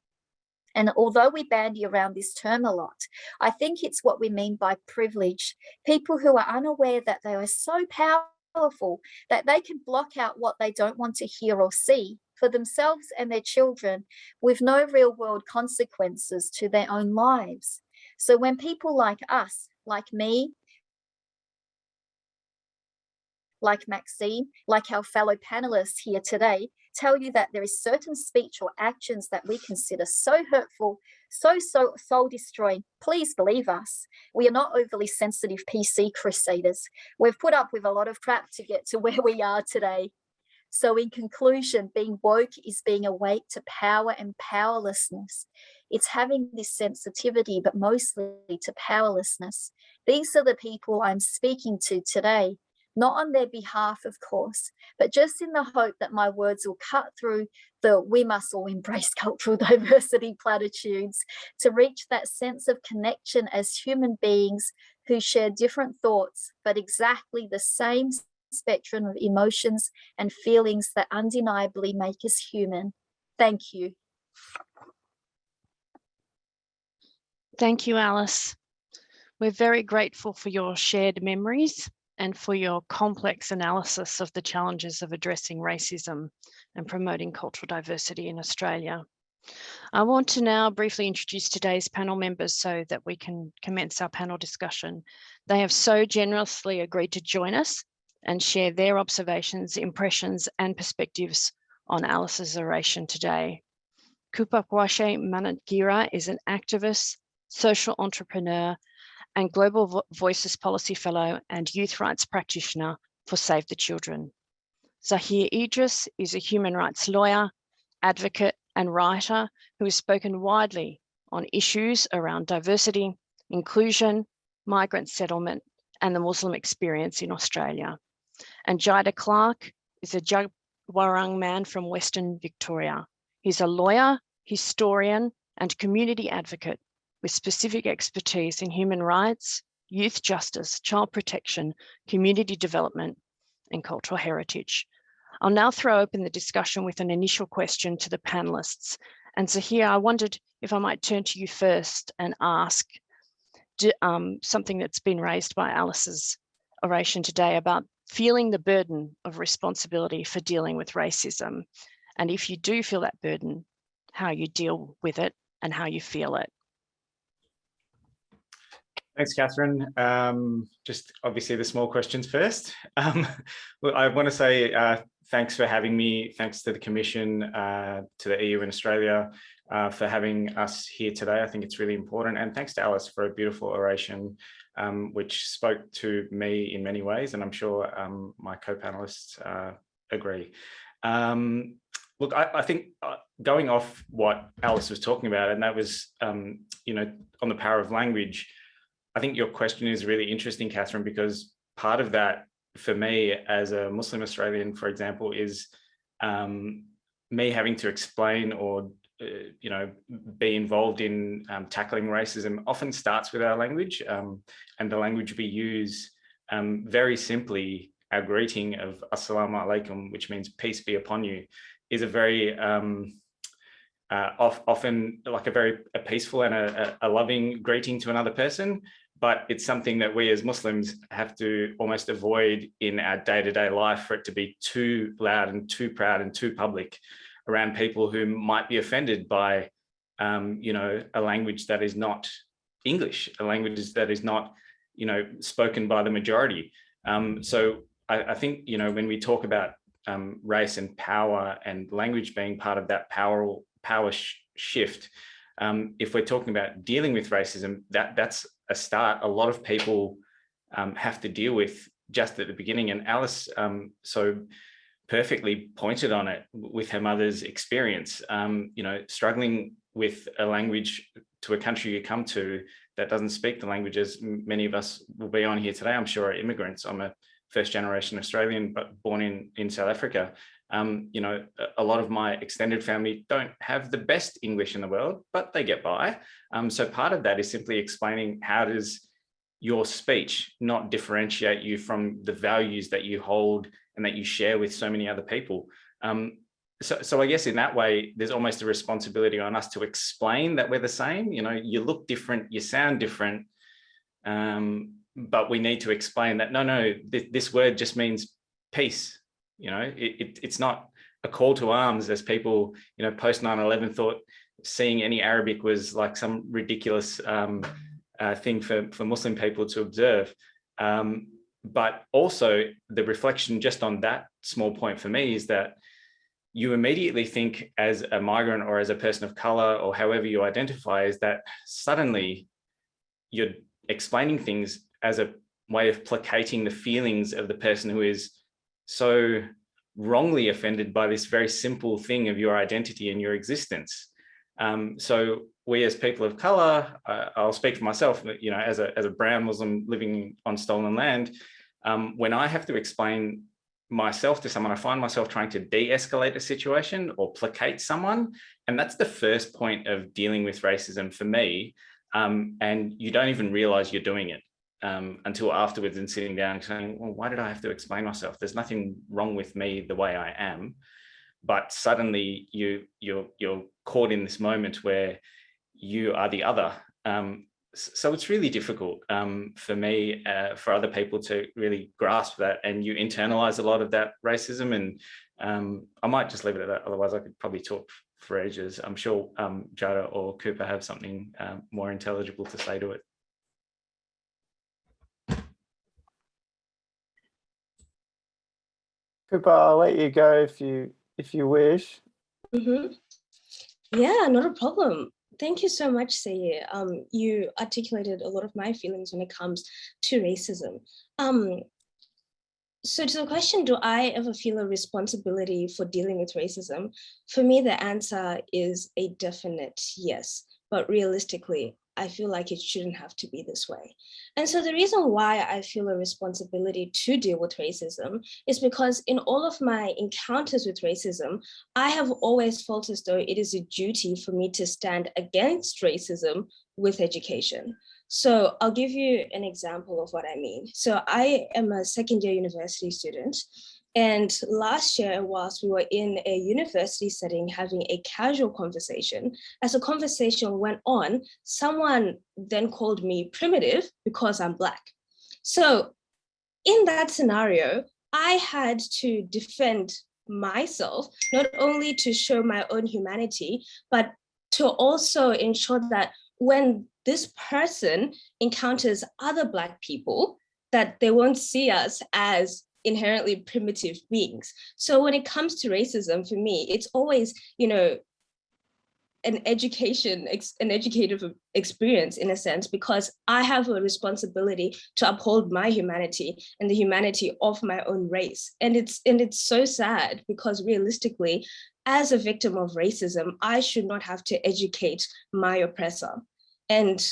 And although we bandy around this term a lot, I think it's what we mean by privilege. People who are unaware that they are so powerful that they can block out what they don't want to hear or see for themselves and their children with no real world consequences to their own lives. So when people like us, like me, like Maxine, like our fellow panelists here today, tell you that there is certain speech or actions that we consider so hurtful, so soul destroying, please believe us. We are not overly sensitive PC crusaders. We've put up with a lot of crap to get to where we are today. So in conclusion, being woke is being awake to power and powerlessness. It's having this sensitivity, but mostly to powerlessness. These are the people I'm speaking to today. Not on their behalf, of course, but just in the hope that my words will cut through the we must all embrace cultural diversity platitudes to reach that sense of connection as human beings who share different thoughts, but exactly the same spectrum of emotions and feelings that undeniably make us human. Thank you. Thank you, Alice. We're very grateful for your shared memories and for your complex analysis of the challenges of addressing racism and promoting cultural diversity in Australia. I want to now briefly introduce today's panel members so that we can commence our panel discussion. They have so generously agreed to join us and share their observations, impressions, and perspectives on Alice's oration today. Kupakwashe Managira is an activist, social entrepreneur, and Global Voices Policy Fellow and Youth Rights Practitioner for Save the Children. Zahir Idris is a human rights lawyer, advocate, and writer who has spoken widely on issues around diversity, inclusion, migrant settlement, and the Muslim experience in Australia. And Jida Clark is a Jagwarang man from Western Victoria. He's a lawyer, historian, and community advocate with specific expertise in human rights, youth justice, child protection, community development, and cultural heritage. I'll now throw open the discussion with an initial question to the panelists. And Zahir, I wondered if I might turn to you first and ask something that's been raised by Alice's oration today about feeling the burden of responsibility for dealing with racism. And if you do feel that burden, how you deal with it and how you feel it. Thanks, Catherine. Just obviously the small questions first. Well, I want to say thanks for having me. Thanks to the Commission, to the EU and Australia for having us here today. I think it's really important. And thanks to Alice for a beautiful oration, which spoke to me in many ways. And I'm sure my co-panelists agree. Look, I think going off what Alice was talking about, and that was, you know, on the power of language, I think your question is really interesting, Catherine, because part of that for me as a Muslim Australian, for example, is me having to explain or, you know, be involved in tackling racism often starts with our language, and the language we use very simply, our greeting of Assalamu alaikum, which means peace be upon you, is a very often like a peaceful and a loving greeting to another person, but it's something that we as Muslims have to almost avoid in our day-to-day life for it to be too loud and too proud and too public around people who might be offended by, you know, a language that is not English, a language that is not, you know, spoken by the majority. So I think, you know, when we talk about race and power and language being part of that power shift, if we're talking about dealing with racism, that's a start a lot of people have to deal with just at the beginning. And Alice so perfectly pointed on it with her mother's experience, you know, struggling with a language to a country you come to that doesn't speak the languages. Many of us will be on here today, I'm sure, are immigrants. I'm a first generation Australian, but born in South Africa. You know, a lot of my extended family don't have the best English in the world, but they get by. So part of that is simply explaining, how does your speech not differentiate you from the values that you hold and that you share with so many other people? So I guess in that way, there's almost a responsibility on us to explain that we're the same. You know, you look different, you sound different, but we need to explain that, no, this word just means peace. You know, it's not a call to arms, as people, you know, post 9/11 thought seeing any Arabic was like some ridiculous thing for Muslim people to observe. But also the reflection just on that small point for me is that you immediately think, as a migrant or as a person of color, or however you identify, is that suddenly you're explaining things as a way of placating the feelings of the person who is so wrongly offended by this very simple thing of your identity and your existence. So we, as people of color, I'll speak for myself, you know, as a brown Muslim living on stolen land, when I have to explain myself to someone, I find myself trying to de-escalate a situation or placate someone. And that's the first point of dealing with racism for me. And you don't even realize you're doing it until afterwards, and sitting down and saying, well, why did I have to explain myself? There's nothing wrong with me the way I am. But suddenly you're caught in this moment where you are the other. So it's really difficult for me, for other people to really grasp that, and you internalize a lot of that racism. And I might just leave it at that. Otherwise I could probably talk for ages. I'm sure Jada or Cooper have something more intelligible to say to it. Cooper, I'll let you go if you wish. Mm-hmm. Yeah, not a problem. Thank you so much, Saye. You articulated a lot of my feelings when it comes to racism. So to the question, do I ever feel a responsibility for dealing with racism? For me, the answer is a definite yes, but realistically, I feel like it shouldn't have to be this way. And so the reason why I feel a responsibility to deal with racism is because in all of my encounters with racism, I have always felt as though it is a duty for me to stand against racism with education. So I'll give you an example of what I mean. So I am a second-year university student. And last year, whilst we were in a university setting having a casual conversation, as the conversation went on, someone then called me primitive because I'm Black. So in that scenario, I had to defend myself, not only to show my own humanity, but to also ensure that when this person encounters other Black people, that they won't see us as inherently primitive beings. So when it comes to racism, for me, it's always, you know, an educative experience in a sense, because I have a responsibility to uphold my humanity and the humanity of my own race. And it's so sad, because realistically, as a victim of racism, I should not have to educate my oppressor. And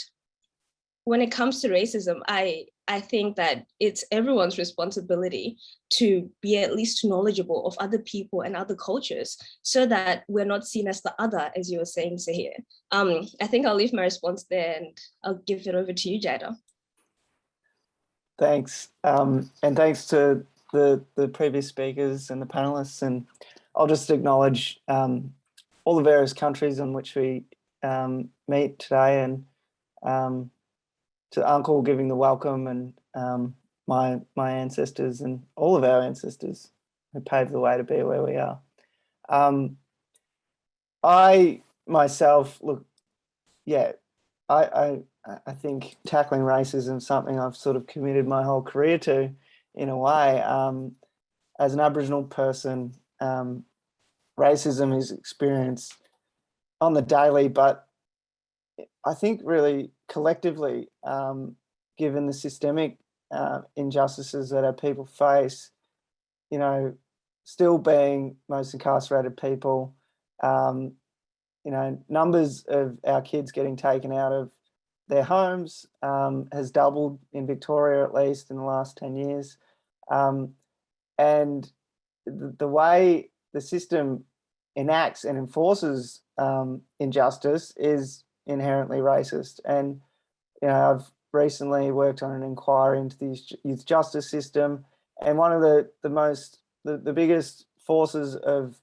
when it comes to racism, I think that it's everyone's responsibility to be at least knowledgeable of other people and other cultures, so that we're not seen as the other, as you were saying, Sahir. I think I'll leave my response there and I'll give it over to you, Jada. Thanks. And thanks to the previous speakers and the panelists. And I'll just acknowledge all the various countries in which we meet today, and to Uncle giving the welcome, and my ancestors and all of our ancestors who paved the way to be where we are. I myself, look, yeah, I think tackling racism is something I've sort of committed my whole career to, in a way. As an Aboriginal person, racism is experienced on the daily, but I think really collectively, given the systemic injustices that our people face, you know, still being most incarcerated people, you know, numbers of our kids getting taken out of their homes has doubled in Victoria, at least in the last 10 years. And the way the system enacts and enforces injustice is inherently racist. And I've recently worked on an inquiry into the youth justice system, and one of the biggest forces of,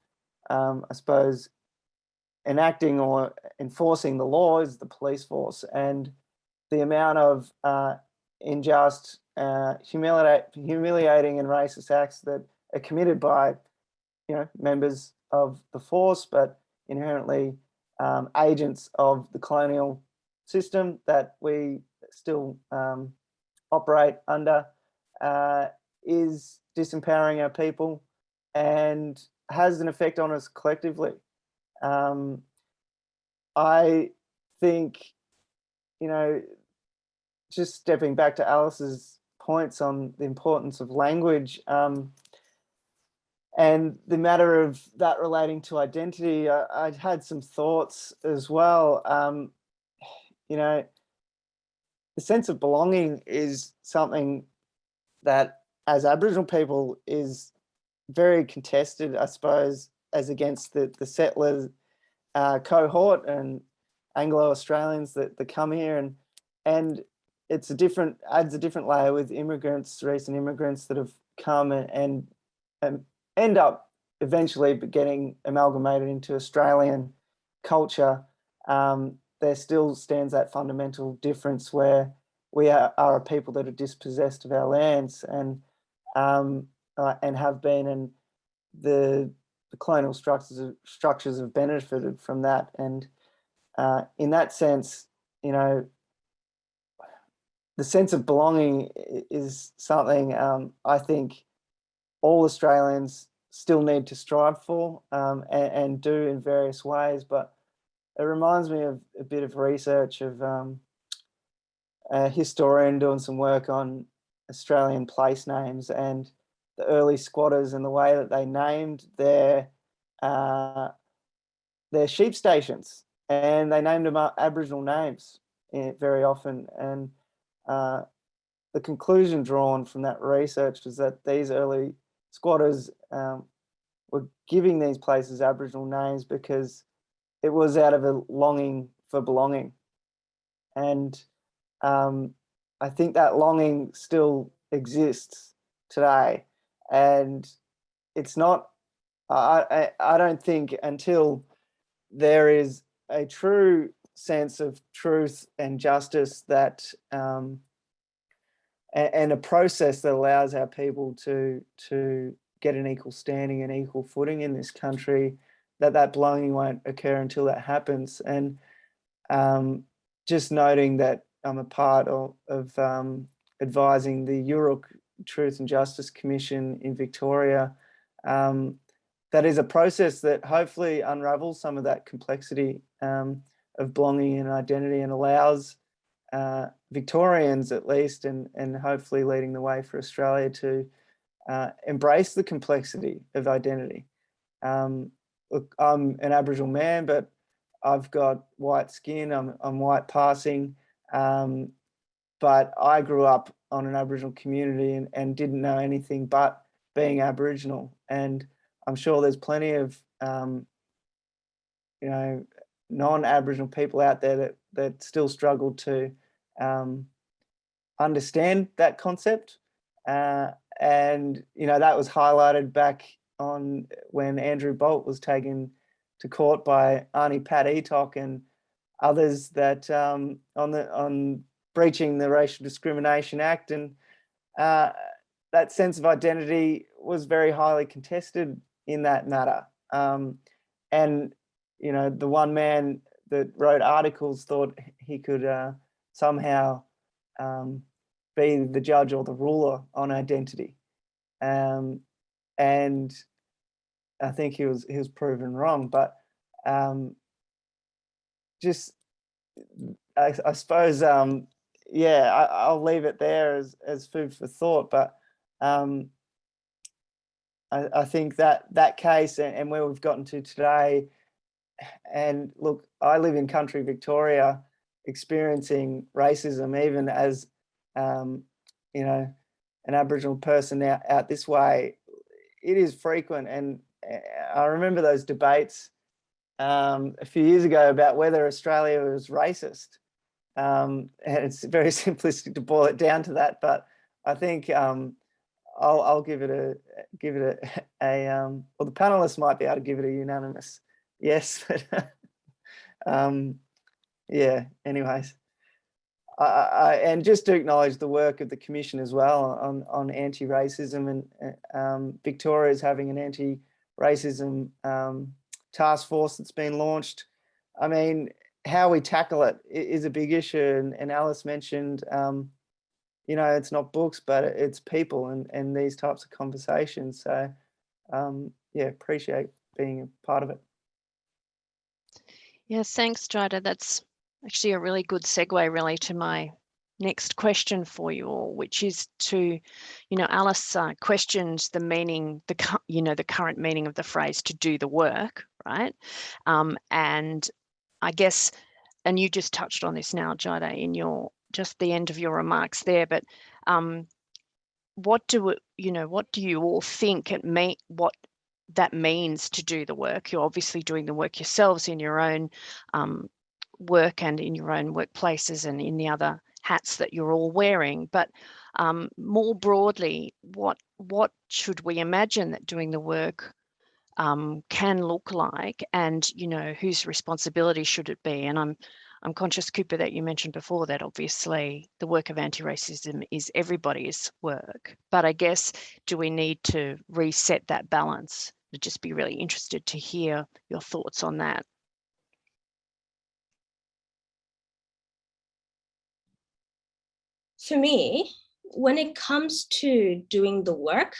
I suppose, enacting or enforcing the law is the police force, and the amount of unjust, humiliating and racist acts that are committed by, members of the force, but inherently agents of the colonial system that we still operate under, is disempowering our people and has an effect on us collectively. I think, just stepping back to Alice's points on the importance of language, and the matter of that relating to identity, I had some thoughts as well. The sense of belonging is something that, as Aboriginal people, is very contested, I suppose, as against the settlers cohort and Anglo-Australians that come here, and it's adds a different layer with recent immigrants that have come and end up eventually getting amalgamated into Australian culture. There still stands that fundamental difference where we are a people that are dispossessed of our lands and have been, and the colonial structures have benefited from that. And in that sense, the sense of belonging is something I think all Australians still need to strive for and do in various ways. But it reminds me of a bit of research of a historian doing some work on Australian place names and the early squatters and the way that they named their sheep stations, and they named them Aboriginal names very often. And the conclusion drawn from that research was that these early squatters were giving these places Aboriginal names because it was out of a longing for belonging. And I think that longing still exists today. And it's not, I don't think until there is a true sense of truth and justice that and a process that allows our people to get an equal standing and equal footing in this country, that belonging won't occur until that happens. And just noting that I'm a part of advising the Yurok Truth and Justice Commission in Victoria, that is a process that hopefully unravels some of that complexity of belonging and identity, and allows Victorians at least, and hopefully leading the way for Australia to embrace the complexity of identity. Look, I'm an Aboriginal man, but I've got white skin, I'm white passing, but I grew up on an Aboriginal community and didn't know anything but being Aboriginal. And I'm sure there's plenty of non-Aboriginal people out there that still struggle to understand that concept. And that was highlighted back on when Andrew Bolt was taken to court by Arnie Pat Eatock and others that on breaching the Racial Discrimination Act, and that sense of identity was very highly contested in that matter. And the one man that wrote articles thought he could somehow be the judge or the ruler on identity, and I think he was proven wrong. But I suppose I'll leave it there as food for thought. But I think that case and where we've gotten to today, and look, I live in country Victoria, experiencing racism even as an Aboriginal person out this way. It is frequent, I remember those debates a few years ago about whether Australia was racist. And it's very simplistic to boil it down to that, but I think I'll give it a well, the panelists might be able to give it a unanimous yes, but yeah, anyways. And just to acknowledge the work of the Commission as well on anti-racism, and Victoria is having an anti-racism task force that's been launched. I mean, how we tackle it is a big issue, and Alice mentioned, you know, it's not books, but it's people and these types of conversations. So, yeah, appreciate being a part of it. Yeah, thanks, Jada. That's actually a really good segue really to my next question for you all, which is to, you know, Alice questioned the meaning, the current meaning of the phrase "to do the work," right? And I guess, and you just touched on this now, Jada, in your just the end of your remarks there, but what do you all think what that means to do the work? You're obviously doing the work yourselves in your own work and in your own workplaces and in the other hats that you're all wearing, but more broadly, what should we imagine that doing the work can look like, and you know, whose responsibility should it be? And I'm conscious, Cooper, that you mentioned before that obviously the work of anti-racism is everybody's work, but I guess, do we need to reset that balance? I'd just be really interested to hear your thoughts on that. For me, when it comes to doing the work,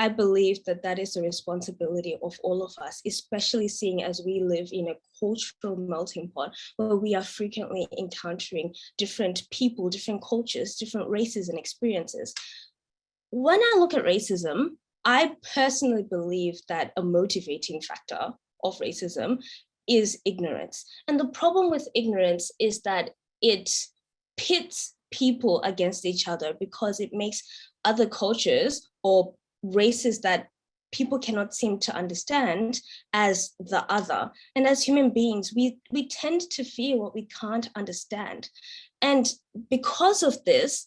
I believe that that is a responsibility of all of us, especially seeing as we live in a cultural melting pot where we are frequently encountering different people, different cultures, different races and experiences. When I look at racism, I personally believe that a motivating factor of racism is ignorance. And the problem with ignorance is that it pits people against each other because it makes other cultures or races that people cannot seem to understand as the other. And as human beings, we tend to fear what we can't understand. And because of this,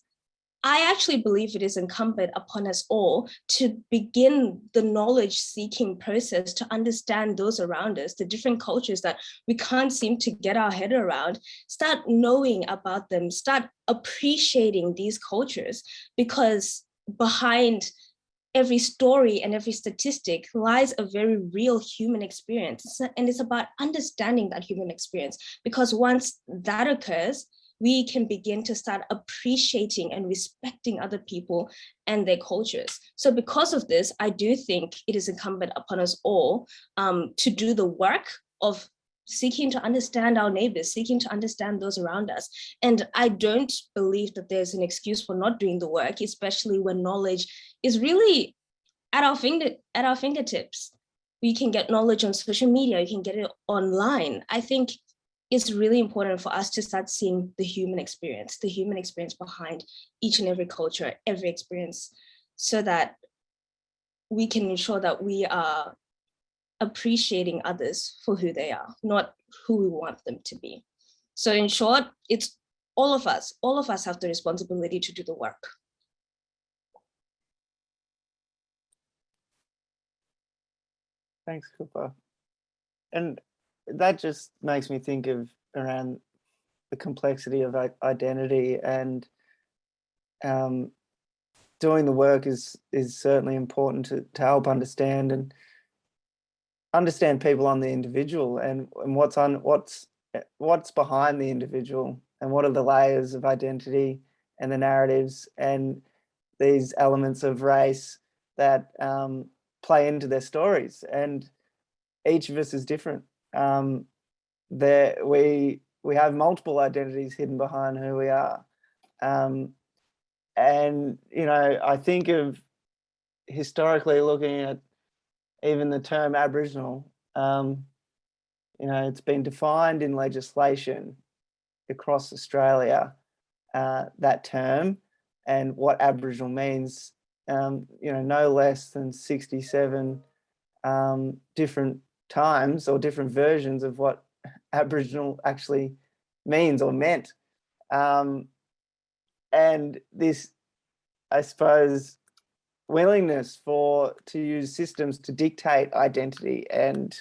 I actually believe it is incumbent upon us all to begin the knowledge-seeking process to understand those around us, the different cultures that we can't seem to get our head around, start knowing about them, start appreciating these cultures, because behind every story and every statistic lies a very real human experience. And it's about understanding that human experience, because once that occurs, we can begin to start appreciating and respecting other people and their cultures. So because of this, I do think it is incumbent upon us all to do the work of seeking to understand our neighbors, seeking to understand those around us. And I don't believe that there's an excuse for not doing the work, especially when knowledge is really at our fingertips. We can get knowledge on social media, you can get it online. I think it's really important for us to start seeing the human experience behind each and every culture, every experience, so that we can ensure that we are appreciating others for who they are, not who we want them to be. So in short, it's all of us have the responsibility to do the work. Thanks, Cooper. And that just makes me think of around the complexity of identity, and doing the work is certainly important to help understand people on the individual, and what's behind the individual, and what are the layers of identity and the narratives and these elements of race that play into their stories. And each of us is different. We have multiple identities hidden behind who we are. And, you know, I think of historically looking at even the term Aboriginal, you know, it's been defined in legislation across Australia, that term, and what Aboriginal means, you know, no less than 67 different times or different versions of what Aboriginal actually means or meant. And this, I suppose, willingness to use systems to dictate identity and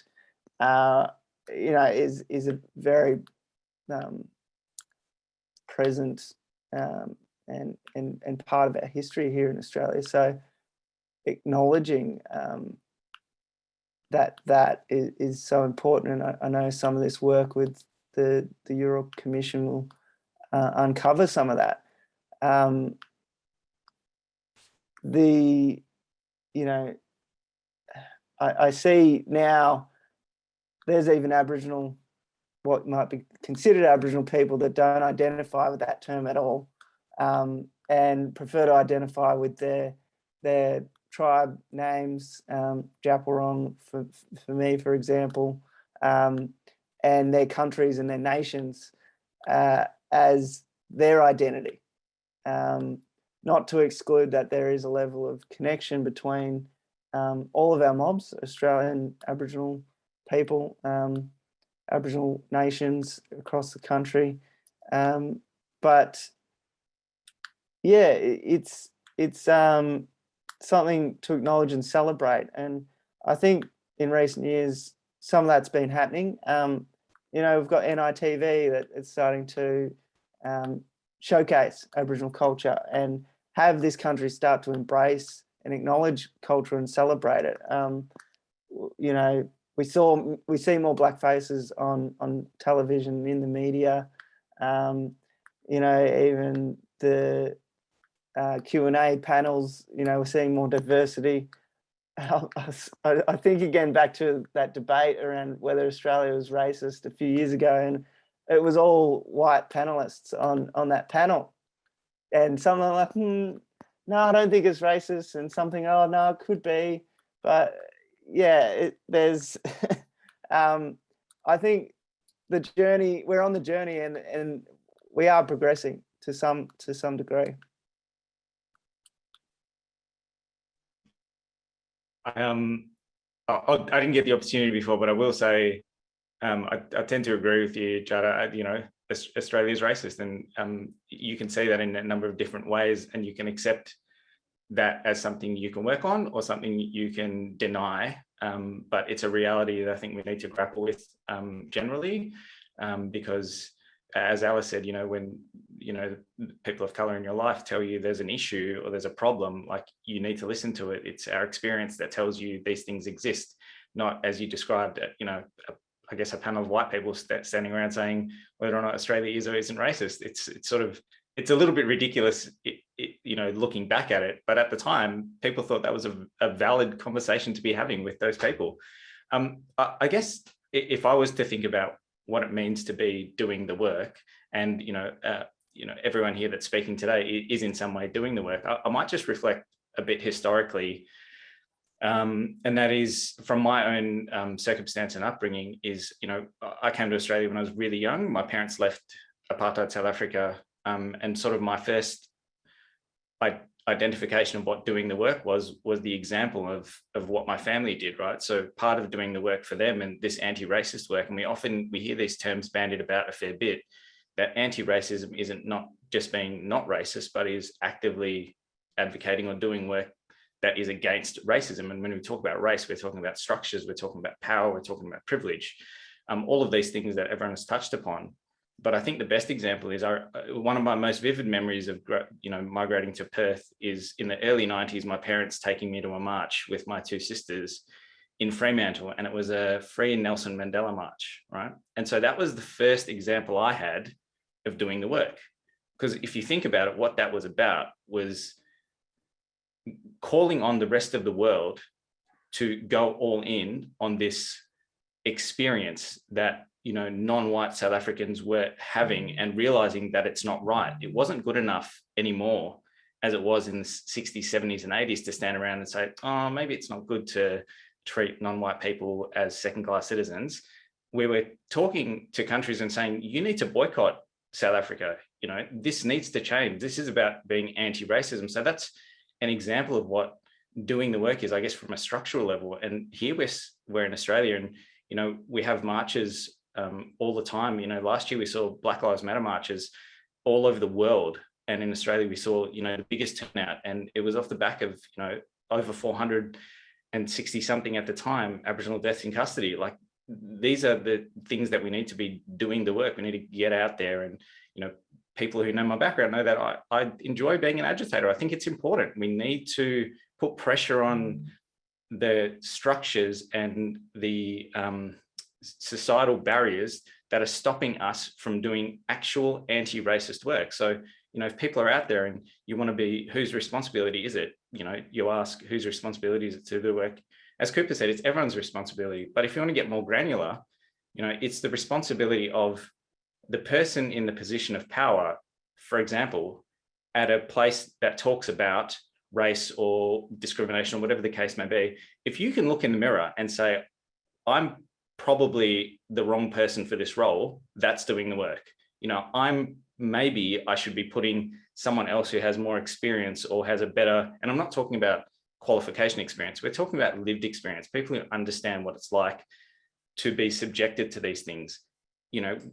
is a very present and part of our history here in Australia. So acknowledging that is so important, and I know some of this work with the Europe Commission will uncover some of that. I see now there's even Aboriginal, what might be considered Aboriginal people that don't identify with that term at all, and prefer to identify with their tribe names, Djapurong for me, for example, and their countries and their nations as their identity. Not to exclude that there is a level of connection between all of our mobs, Australian Aboriginal people, Aboriginal nations across the country. But yeah, it's something to acknowledge and celebrate. And I think in recent years, some of that's been happening. We've got NITV that is starting to showcase Aboriginal culture and have this country start to embrace and acknowledge culture and celebrate it. We see more black faces on television, in the media. Even the Q&A panels, we're seeing more diversity. I think again back to that debate around whether Australia was racist a few years ago, and it was all white panelists on that panel, and some are like, no, I don't think it's racist, and something, oh no, it could be. But yeah, there's I think we're on the journey, and we are progressing to some degree. I didn't get the opportunity before, but I will say I tend to agree with you, Jada. Australia is racist, and you can see that in a number of different ways, and you can accept that as something you can work on or something you can deny. But it's a reality that I think we need to grapple with generally, because as Alice said, when people of color in your life tell you there's an issue or there's a problem, like, you need to listen to it. It's our experience that tells you these things exist, not, as you described, I guess a panel of white people standing around saying whether or not Australia is or isn't racist. It's a little bit ridiculous, looking back at it. But at the time, people thought that was a valid conversation to be having with those people. I guess if I was to think about what it means to be doing the work, and everyone here that's speaking today is in some way doing the work, I might just reflect a bit historically, and that is from my own circumstance and upbringing. Is I came to Australia when I was really young. My parents left apartheid South Africa, and sort of my first identification of what doing the work was the example of what my family did, right? So part of doing the work for them and this anti-racist work, and we hear these terms bandied about a fair bit, that anti-racism isn't not just being not racist, but is actively advocating or doing work that is against racism. And when we talk about race, we're talking about structures, we're talking about power, we're talking about privilege, all of these things that everyone has touched upon. But I think the best example is one of my most vivid memories of migrating to Perth is in the early 90s, my parents taking me to a march with my two sisters in Fremantle, and it was a Free Nelson Mandela march, right? And so that was the first example I had of doing the work. Because if you think about it, what that was about was calling on the rest of the world to go all in on this experience that non-white South Africans were having, and realizing that it's not right. It wasn't good enough anymore, as it was in the 60s, 70s and 80s, to stand around and say, oh, maybe it's not good to treat non-white people as second-class citizens. We were talking to countries and saying, you need to boycott South Africa. This needs to change. This is about being anti-racism. So that's an example of what doing the work is, I guess, from a structural level. And here we're in Australia, and we have marches all the time. Last year we saw Black Lives Matter marches all over the world, and in Australia we saw the biggest turnout, and it was off the back of over 460 something at the time Aboriginal deaths in custody. Like, these are the things that we need to be doing the work. We need to get out there, and people who know my background know that I enjoy being an agitator. I think it's important. We need to put pressure on the structures and the societal barriers that are stopping us from doing actual anti-racist work. So, if people are out there and you want to be, whose responsibility is it? You ask, whose responsibility is it to do the work? As Cooper said, it's everyone's responsibility. But if you want to get more granular, it's the responsibility of the person in the position of power, for example, at a place that talks about race or discrimination or whatever the case may be. If you can look in the mirror and say, I'm probably the wrong person for this role, that's doing the work. Maybe I should be putting someone else who has more experience or has a better, and I'm not talking about qualification experience, we're talking about lived experience, people who understand what it's like to be subjected to these things.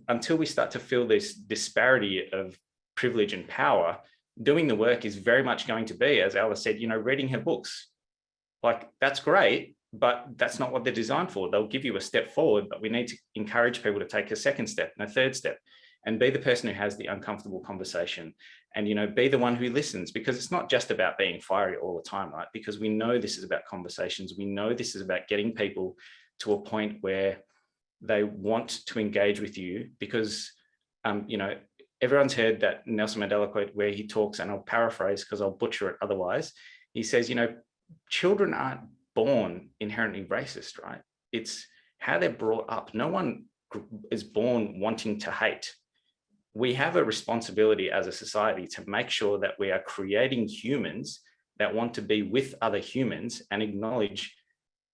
Until we start to feel this disparity of privilege and power, doing the work is very much going to be, as Alice said, reading her books. Like, that's great, but that's not what they're designed for. They'll give you a step forward, but we need to encourage people to take a second step and a third step, and be the person who has the uncomfortable conversation, and be the one who listens, because it's not just about being fiery all the time, right? Because we know this is about conversations. We know this is about getting people to a point where they want to engage with you, because everyone's heard that Nelson Mandela quote where he talks, and I'll paraphrase because I'll butcher it otherwise. He says, children aren't born inherently racist, right? It's how they're brought up. No one is born wanting to hate. We have a responsibility as a society to make sure that we are creating humans that want to be with other humans and acknowledge,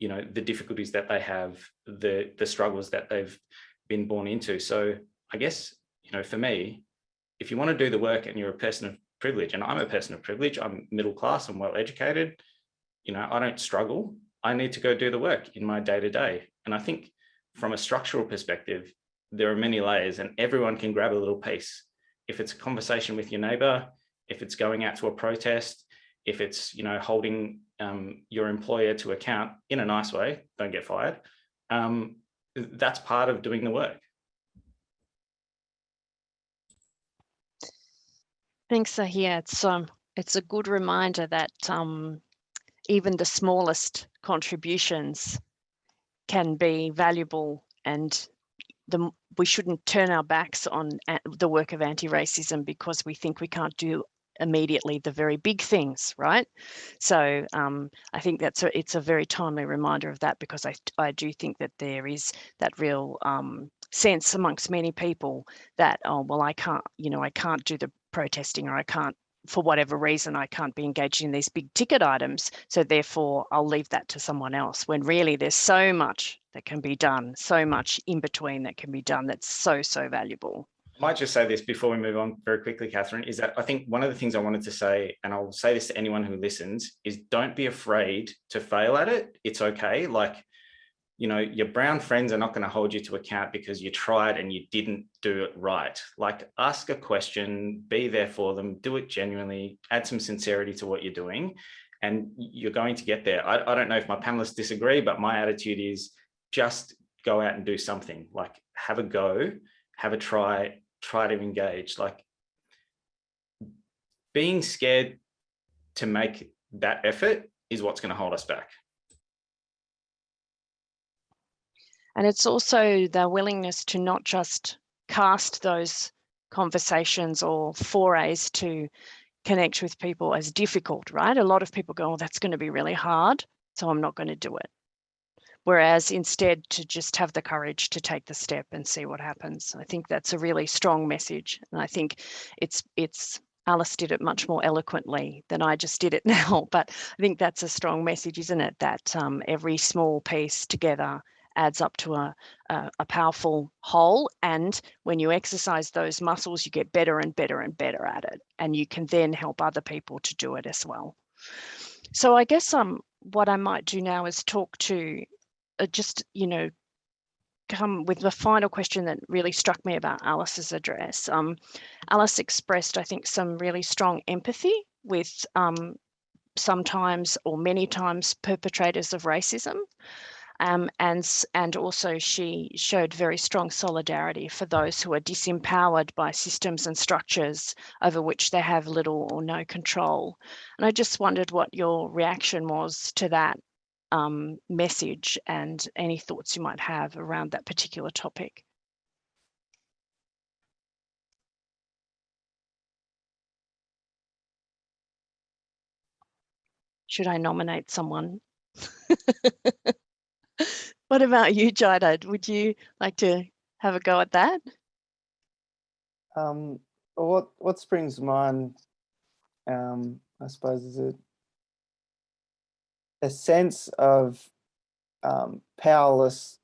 the difficulties that they have, the struggles that they've been born into. So I guess, for me, if you want to do the work and you're a person of privilege, and I'm a person of privilege, I'm middle class, I'm well educated, I don't struggle. I need to go do the work in my day-to-day. And I think from a structural perspective, there are many layers, and everyone can grab a little piece. If it's a conversation with your neighbor, if it's going out to a protest, if it's, holding your employer to account in a nice way, don't get fired. That's part of doing the work. Thanks, Zahir. It's a good reminder that even the smallest contributions can be valuable, and we shouldn't turn our backs on the work of anti-racism because we think we can't do immediately the very big things, right? So I think it's a very timely reminder of that, because I do think that there is that real sense amongst many people that, oh, well, I can't do the protesting, or I can't, for whatever reason, I can't be engaged in these big ticket items, so therefore I'll leave that to someone else, when really there's so much that can be done, so much in between that can be done that's so valuable. I might just say this before we move on very quickly, Catherine, is that I think one of the things I wanted to say, and I'll say this to anyone who listens, is don't be afraid to fail at it. It's okay. Like, your brown friends are not going to hold you to account because you tried and you didn't do it right. Like, ask a question, be there for them, do it genuinely, add some sincerity to what you're doing, and you're going to get there. I don't know if my panelists disagree, but my attitude is just go out and do something. Like, have a go, have a try to engage. Like, being scared to make that effort is what's going to hold us back. And it's also the willingness to not just cast those conversations or forays to connect with people as difficult, right? A lot of people go, oh, that's going to be really hard, so I'm not going to do it. Whereas instead, to just have the courage to take the step and see what happens. I think that's a really strong message. And I think it's Alice did it much more eloquently than I just did it now. But I think that's a strong message, isn't it? That every small piece together adds up to a powerful whole. And when you exercise those muscles, you get better and better and better at it. And you can then help other people to do it as well. So I guess what I might do now is talk to just, come with the final question that really struck me about Alice's address. Alice expressed, I think, some really strong empathy with sometimes or many times perpetrators of racism. And also she showed very strong solidarity for those who are disempowered by systems and structures over which they have little or no control. And I just wondered what your reaction was to that message and any thoughts you might have around that particular topic. Should I nominate someone? What about you, Jida? Would you like to have a go at that? What springs to mind, I suppose, is a sense of powerlessness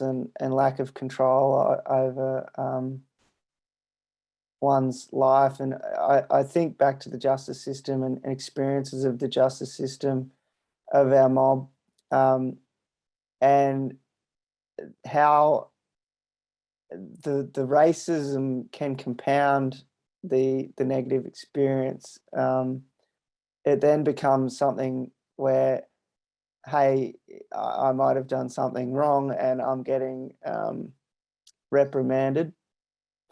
and lack of control over one's life. And I think back to the justice system and experiences of the justice system of our mob, and how the racism can compound the negative experience. It then becomes something where, hey, I might have done something wrong and I'm getting reprimanded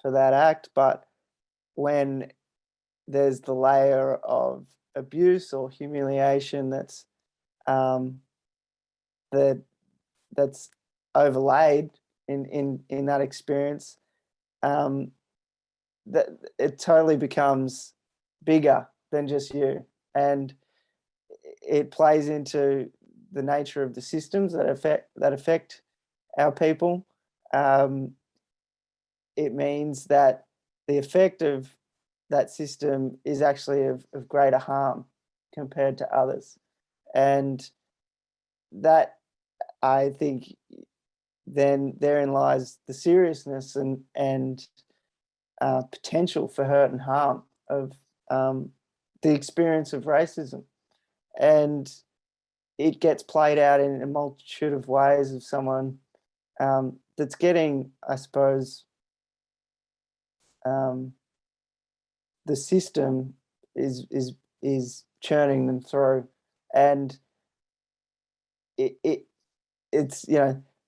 for that act. But when there's the layer of abuse or humiliation that's overlaid in that experience, that it totally becomes bigger than just you, and it plays into the nature of the systems that affect our people. It means that the effect of that system is actually of greater harm compared to others, and that, I think, then therein lies the seriousness and potential for hurt and harm of the experience of racism. And it gets played out in a multitude of ways of someone that's getting, I suppose, the system is churning them through, and it's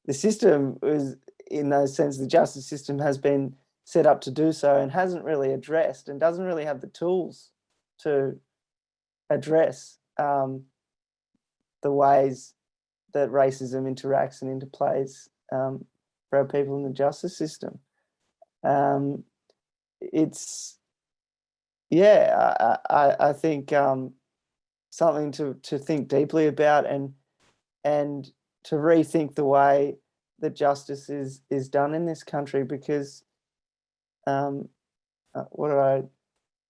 the system is, in those sense, the justice system has been set up to do so and hasn't really addressed and doesn't really have the tools to address the ways that racism interacts and interplays for our people in the justice system. It's, I think something to think deeply about and to rethink the way that justice is done in this country, because what did I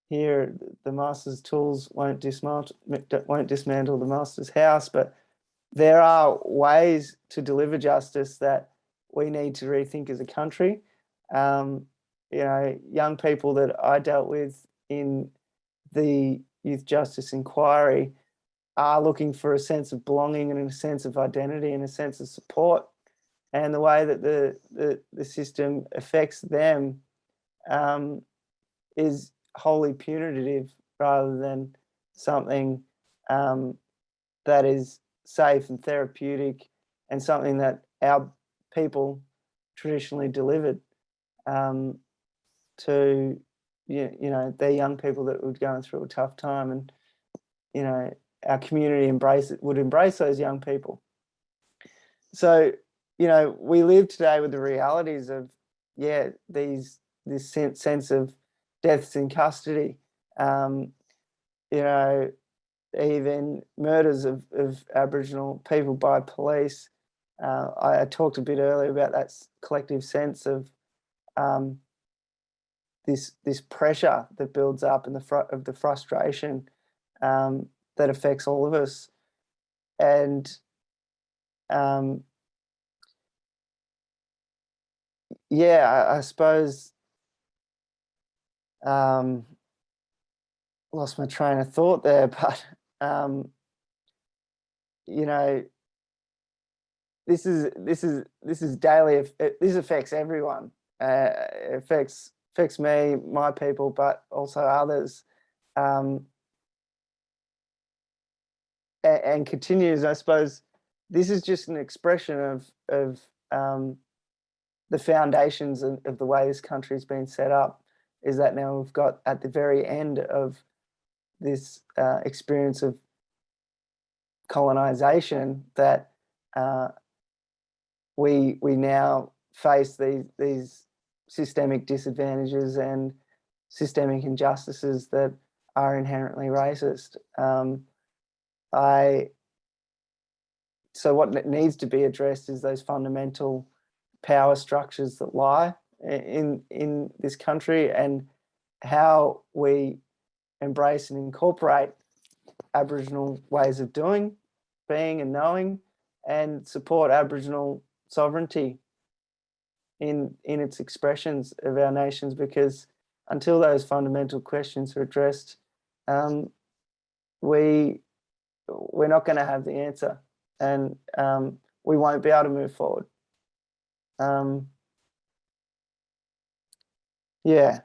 hear? The master's tools won't dismantle the master's house, but there are ways to deliver justice that we need to rethink as a country. Young people that I dealt with in the youth justice inquiry are looking for a sense of belonging and a sense of identity and a sense of support, and the way that the system affects them is wholly punitive rather than something that is safe and therapeutic, and something that our people traditionally delivered to their young people that were going through a tough time, and our community would embrace those young people. So we live today with the realities of this sense of deaths in custody, even murders of Aboriginal people by police. I talked a bit earlier about that collective sense of this pressure that builds up in the frustration that affects all of us. And I suppose lost my train of thought there, but you know, this is daily. This affects everyone. It affects me, my people, but also others, and continues. I suppose this is just an expression of the foundations of the way this country's been set up. Is that now we've got at the very end of this experience of colonization that we now face these systemic disadvantages and systemic injustices that are inherently racist. So what needs to be addressed is those fundamental power structures that lie in this country, and how we embrace and incorporate Aboriginal ways of doing, being and knowing, and support Aboriginal sovereignty in its expressions of our nations, because until those fundamental questions are addressed, we're not going to have the answer, and we won't be able to move forward. Yeah,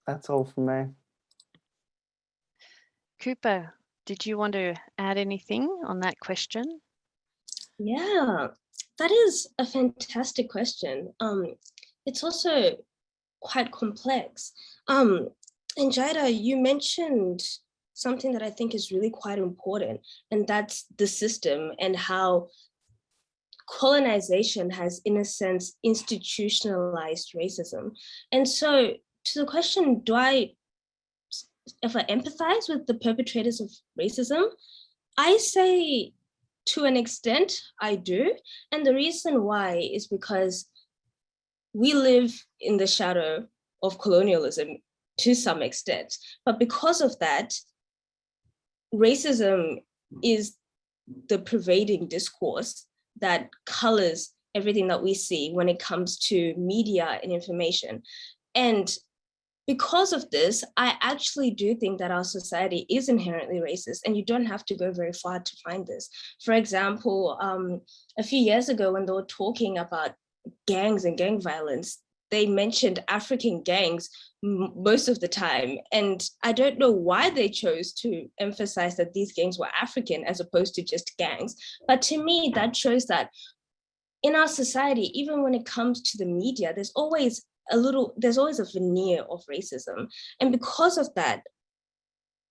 that's all from me. Cooper, did you want to add anything on that question? Yeah, that is a fantastic question. It's also quite complex. And Jada, you mentioned something that I think is really quite important, and that's the system and how colonization has, in a sense, institutionalized racism. And so to the question, do I ever empathize with the perpetrators of racism? I say to an extent, I do. And the reason why is because we live in the shadow of colonialism to some extent. But because of that, racism is the pervading discourse that colors everything that we see when it comes to media and information. And because of this, I actually do think that our society is inherently racist, and you don't have to go very far to find this. For example, a few years ago when they were talking about gangs and gang violence, they mentioned African gangs most of the time. And I don't know why they chose to emphasize that these gangs were African as opposed to just gangs. But to me, that shows that in our society, even when it comes to the media, there's always a veneer of racism. And because of that,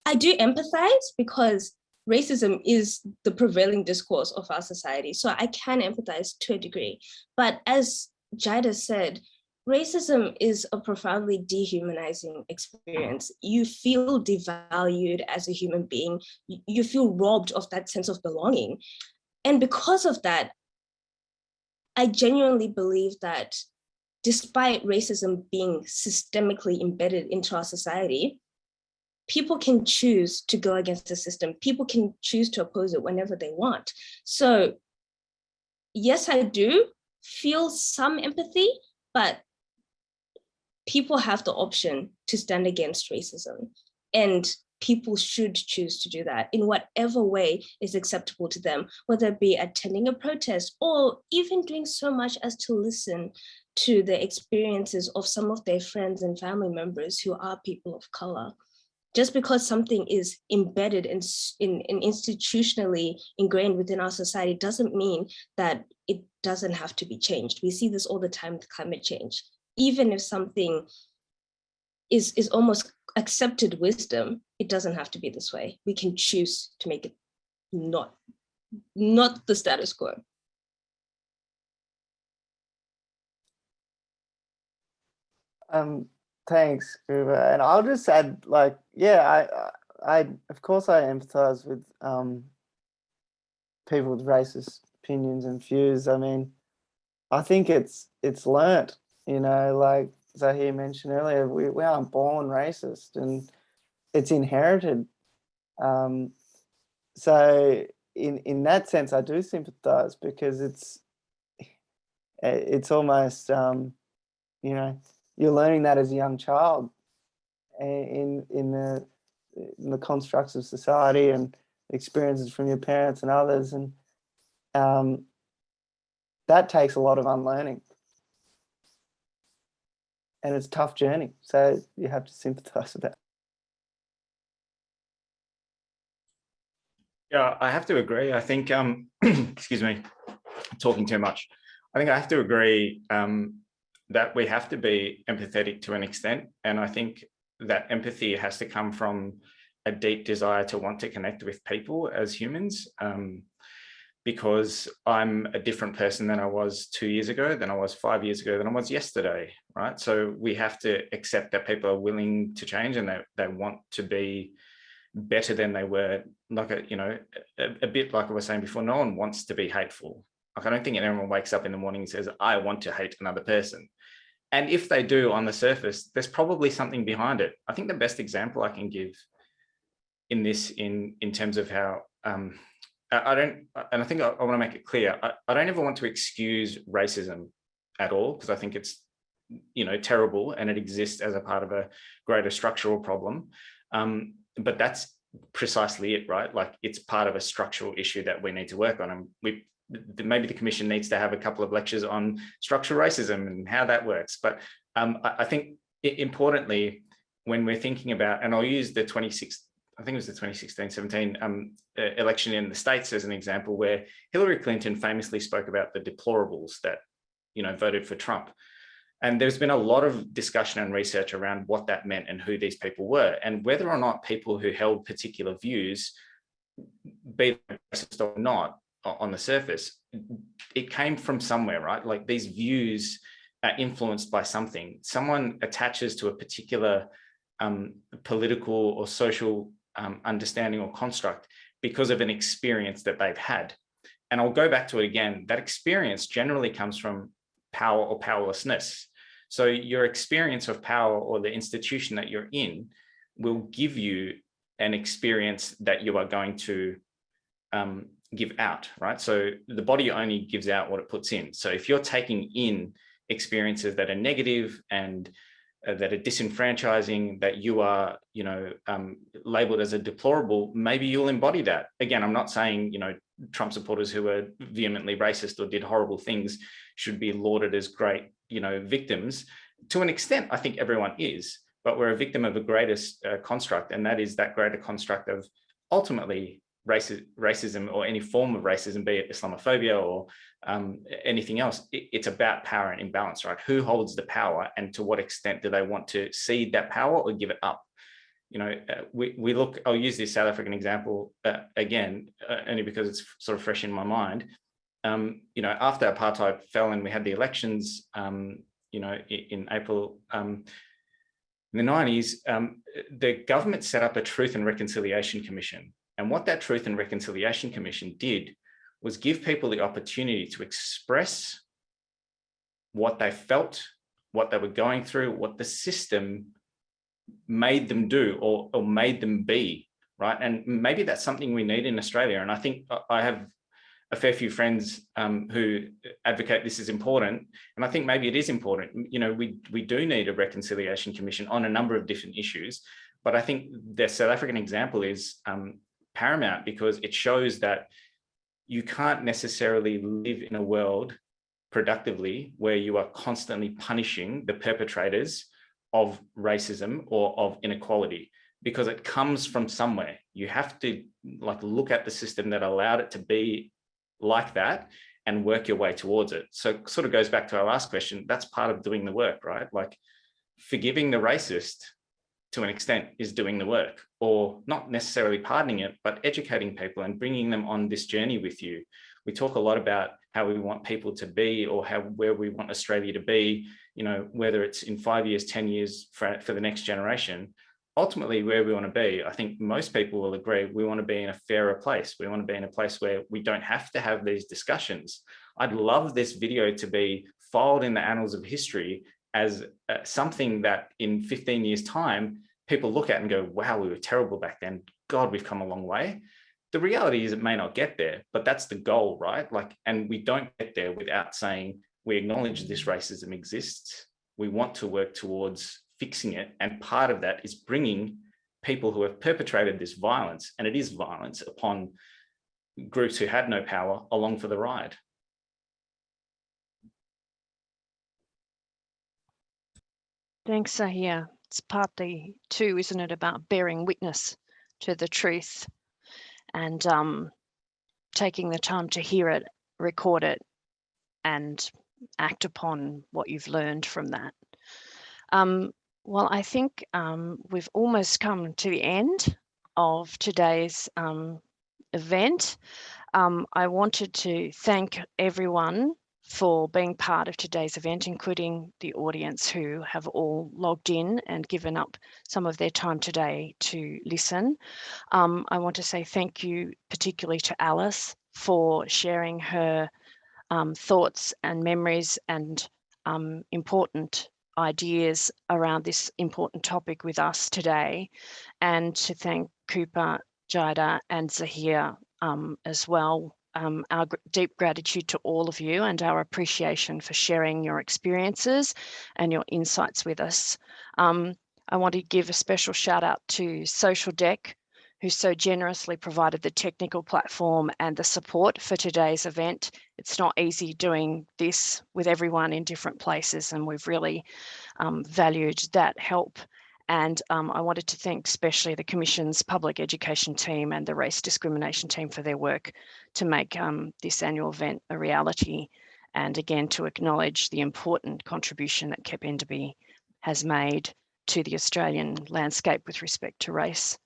I do empathize, because racism is the prevailing discourse of our society. So I can empathize to a degree. But as Jada said, racism is a profoundly dehumanizing experience. You feel devalued as a human being. You feel robbed of that sense of belonging. And because of that, I genuinely believe that despite racism being systemically embedded into our society, people can choose to go against the system. People can choose to oppose it whenever they want. So yes, I do feel some empathy, but people have the option to stand against racism, and people should choose to do that in whatever way is acceptable to them, whether it be attending a protest or even doing so much as to listen to the experiences of some of their friends and family members who are people of color. Just because something is embedded in institutionally ingrained within our society doesn't mean that it doesn't have to be changed. We see this all the time with climate change. Even if something is almost accepted wisdom, it doesn't have to be this way. We can choose to make it not the status quo. Thanks, Uber. And I'll just add, like, yeah, I of course I empathize with people with racist opinions and views. I mean, I think it's learnt, you know, like Zahir mentioned earlier, we aren't born racist, and it's inherited. So in that sense, I do sympathize, because it's almost, you know, you're learning that as a young child, in the constructs of society and experiences from your parents and others, and that takes a lot of unlearning, and it's a tough journey. So you have to sympathise with that. Yeah, I have to agree. I think, excuse me, talking too much. I think I have to agree that we have to be empathetic to an extent. And I think that empathy has to come from a deep desire to want to connect with people as humans, because I'm a different person than I was 2 years ago, than I was 5 years ago, than I was yesterday, right? So we have to accept that people are willing to change and they want to be better than they were. Like, a bit like I was saying before, no one wants to be hateful. Like, I don't think anyone wakes up in the morning and says, I want to hate another person. And if they do on the surface, there's probably something behind it. I think the best example I can give in this, in terms of how, I don't, and I think I want to make it clear, I don't ever want to excuse racism at all, because I think it's, terrible and it exists as a part of a greater structural problem. But that's precisely it, right? Like, it's part of a structural issue that we need to work on. And maybe the Commission needs to have a couple of lectures on structural racism and how that works. But I think importantly, when we're thinking about, and I'll use the 2016-17 election in the States as an example, where Hillary Clinton famously spoke about the deplorables that, voted for Trump. And there's been a lot of discussion and research around what that meant and who these people were, and whether or not people who held particular views, be racist or not, on the surface, it came from somewhere, right? Like, these views are influenced by something. Someone attaches to a particular political or social understanding or construct because of an experience that they've had. And I'll go back to it again. That experience generally comes from power or powerlessness. So your experience of power or the institution that you're in will give you an experience that you are going to give out, right? So the body only gives out what it puts in. So if you're taking in experiences that are negative and that are disenfranchising, that you are, labeled as a deplorable, maybe you'll embody that. Again, I'm not saying, Trump supporters who are vehemently racist or did horrible things should be lauded as great, victims. To an extent, I think everyone is, but we're a victim of a greatest construct, and that is that greater construct of ultimately racism, or any form of racism, be it Islamophobia or anything else. It's about power and imbalance, right? Who holds the power, and to what extent do they want to cede that power or give it up? We look, I'll use this South African example again, only because it's sort of fresh in my mind. After apartheid fell and we had the elections, in April, in the 90s, the government set up a Truth and Reconciliation Commission. And what that Truth and Reconciliation Commission did was give people the opportunity to express what they felt, what they were going through, what the system made them do or made them be, right? And maybe that's something we need in Australia. And I think I have a fair few friends who advocate this is important. And I think maybe it is important. We do need a reconciliation commission on a number of different issues. But I think the South African example is paramount, because it shows that you can't necessarily live in a world productively where you are constantly punishing the perpetrators of racism or of inequality, because it comes from somewhere. You have to look at the system that allowed it to be like that and work your way towards it. So it sort of goes back to our last question. That's part of doing the work, right? Like, forgiving the racist to an extent is doing the work, or not necessarily pardoning it, but educating people and bringing them on this journey with you. We talk a lot about how we want people to be, or where we want Australia to be, whether it's in 5 years, 10 years for the next generation. Ultimately, where we want to be, I think most people will agree, we want to be in a fairer place. We want to be in a place where we don't have to have these discussions. I'd love this video to be filed in the annals of history as something that in 15 years' time, people look at and go, wow, we were terrible back then. God, we've come a long way. The reality is it may not get there, but that's the goal, right? And we don't get there without saying we acknowledge this racism exists. We want to work towards fixing it. And part of that is bringing people who have perpetrated this violence, and it is violence upon groups who had no power, along for the ride. Thanks, Zahir. It's partly too, isn't it, about bearing witness to the truth and taking the time to hear it, record it, and act upon what you've learned from that. Well, I think we've almost come to the end of today's event. I wanted to thank everyone for being part of today's event, including the audience who have all logged in and given up some of their time today to listen. I want to say thank you particularly to Alice for sharing her thoughts and memories and important ideas around this important topic with us today, and to thank Cooper, Jida and Zahir as well. Our deep gratitude to all of you and our appreciation for sharing your experiences and your insights with us. I want to give a special shout out to Social Deck, who so generously provided the technical platform and the support for today's event. It's not easy doing this with everyone in different places, and we've really valued that help. And I wanted to thank especially the Commission's public education team and the race discrimination team for their work to make this annual event a reality. And again, to acknowledge the important contribution that Kep Enderby has made to the Australian landscape with respect to race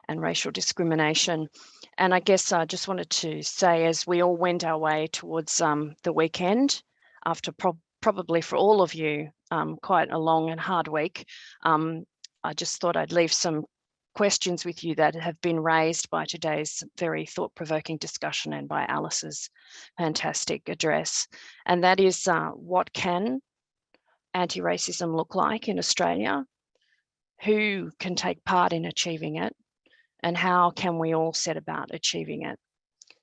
and racial discrimination. And I guess I just wanted to say, as we all wend our way towards the weekend, after probably for all of you, quite a long and hard week, I just thought I'd leave some questions with you that have been raised by today's very thought-provoking discussion and by Alice's fantastic address. And that is, what can anti-racism look like in Australia? Who can take part in achieving it? And how can we all set about achieving it?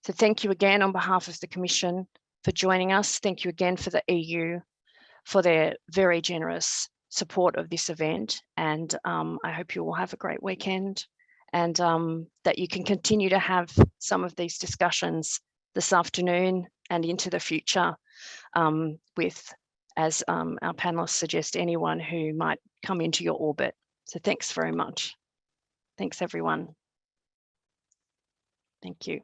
So thank you again on behalf of the Commission for joining us. Thank you again for the EU for their very generous support of this event. And I hope you all have a great weekend, and that you can continue to have some of these discussions this afternoon and into the future with, as our panelists suggest, anyone who might come into your orbit. So thanks very much. Thanks, everyone. Thank you.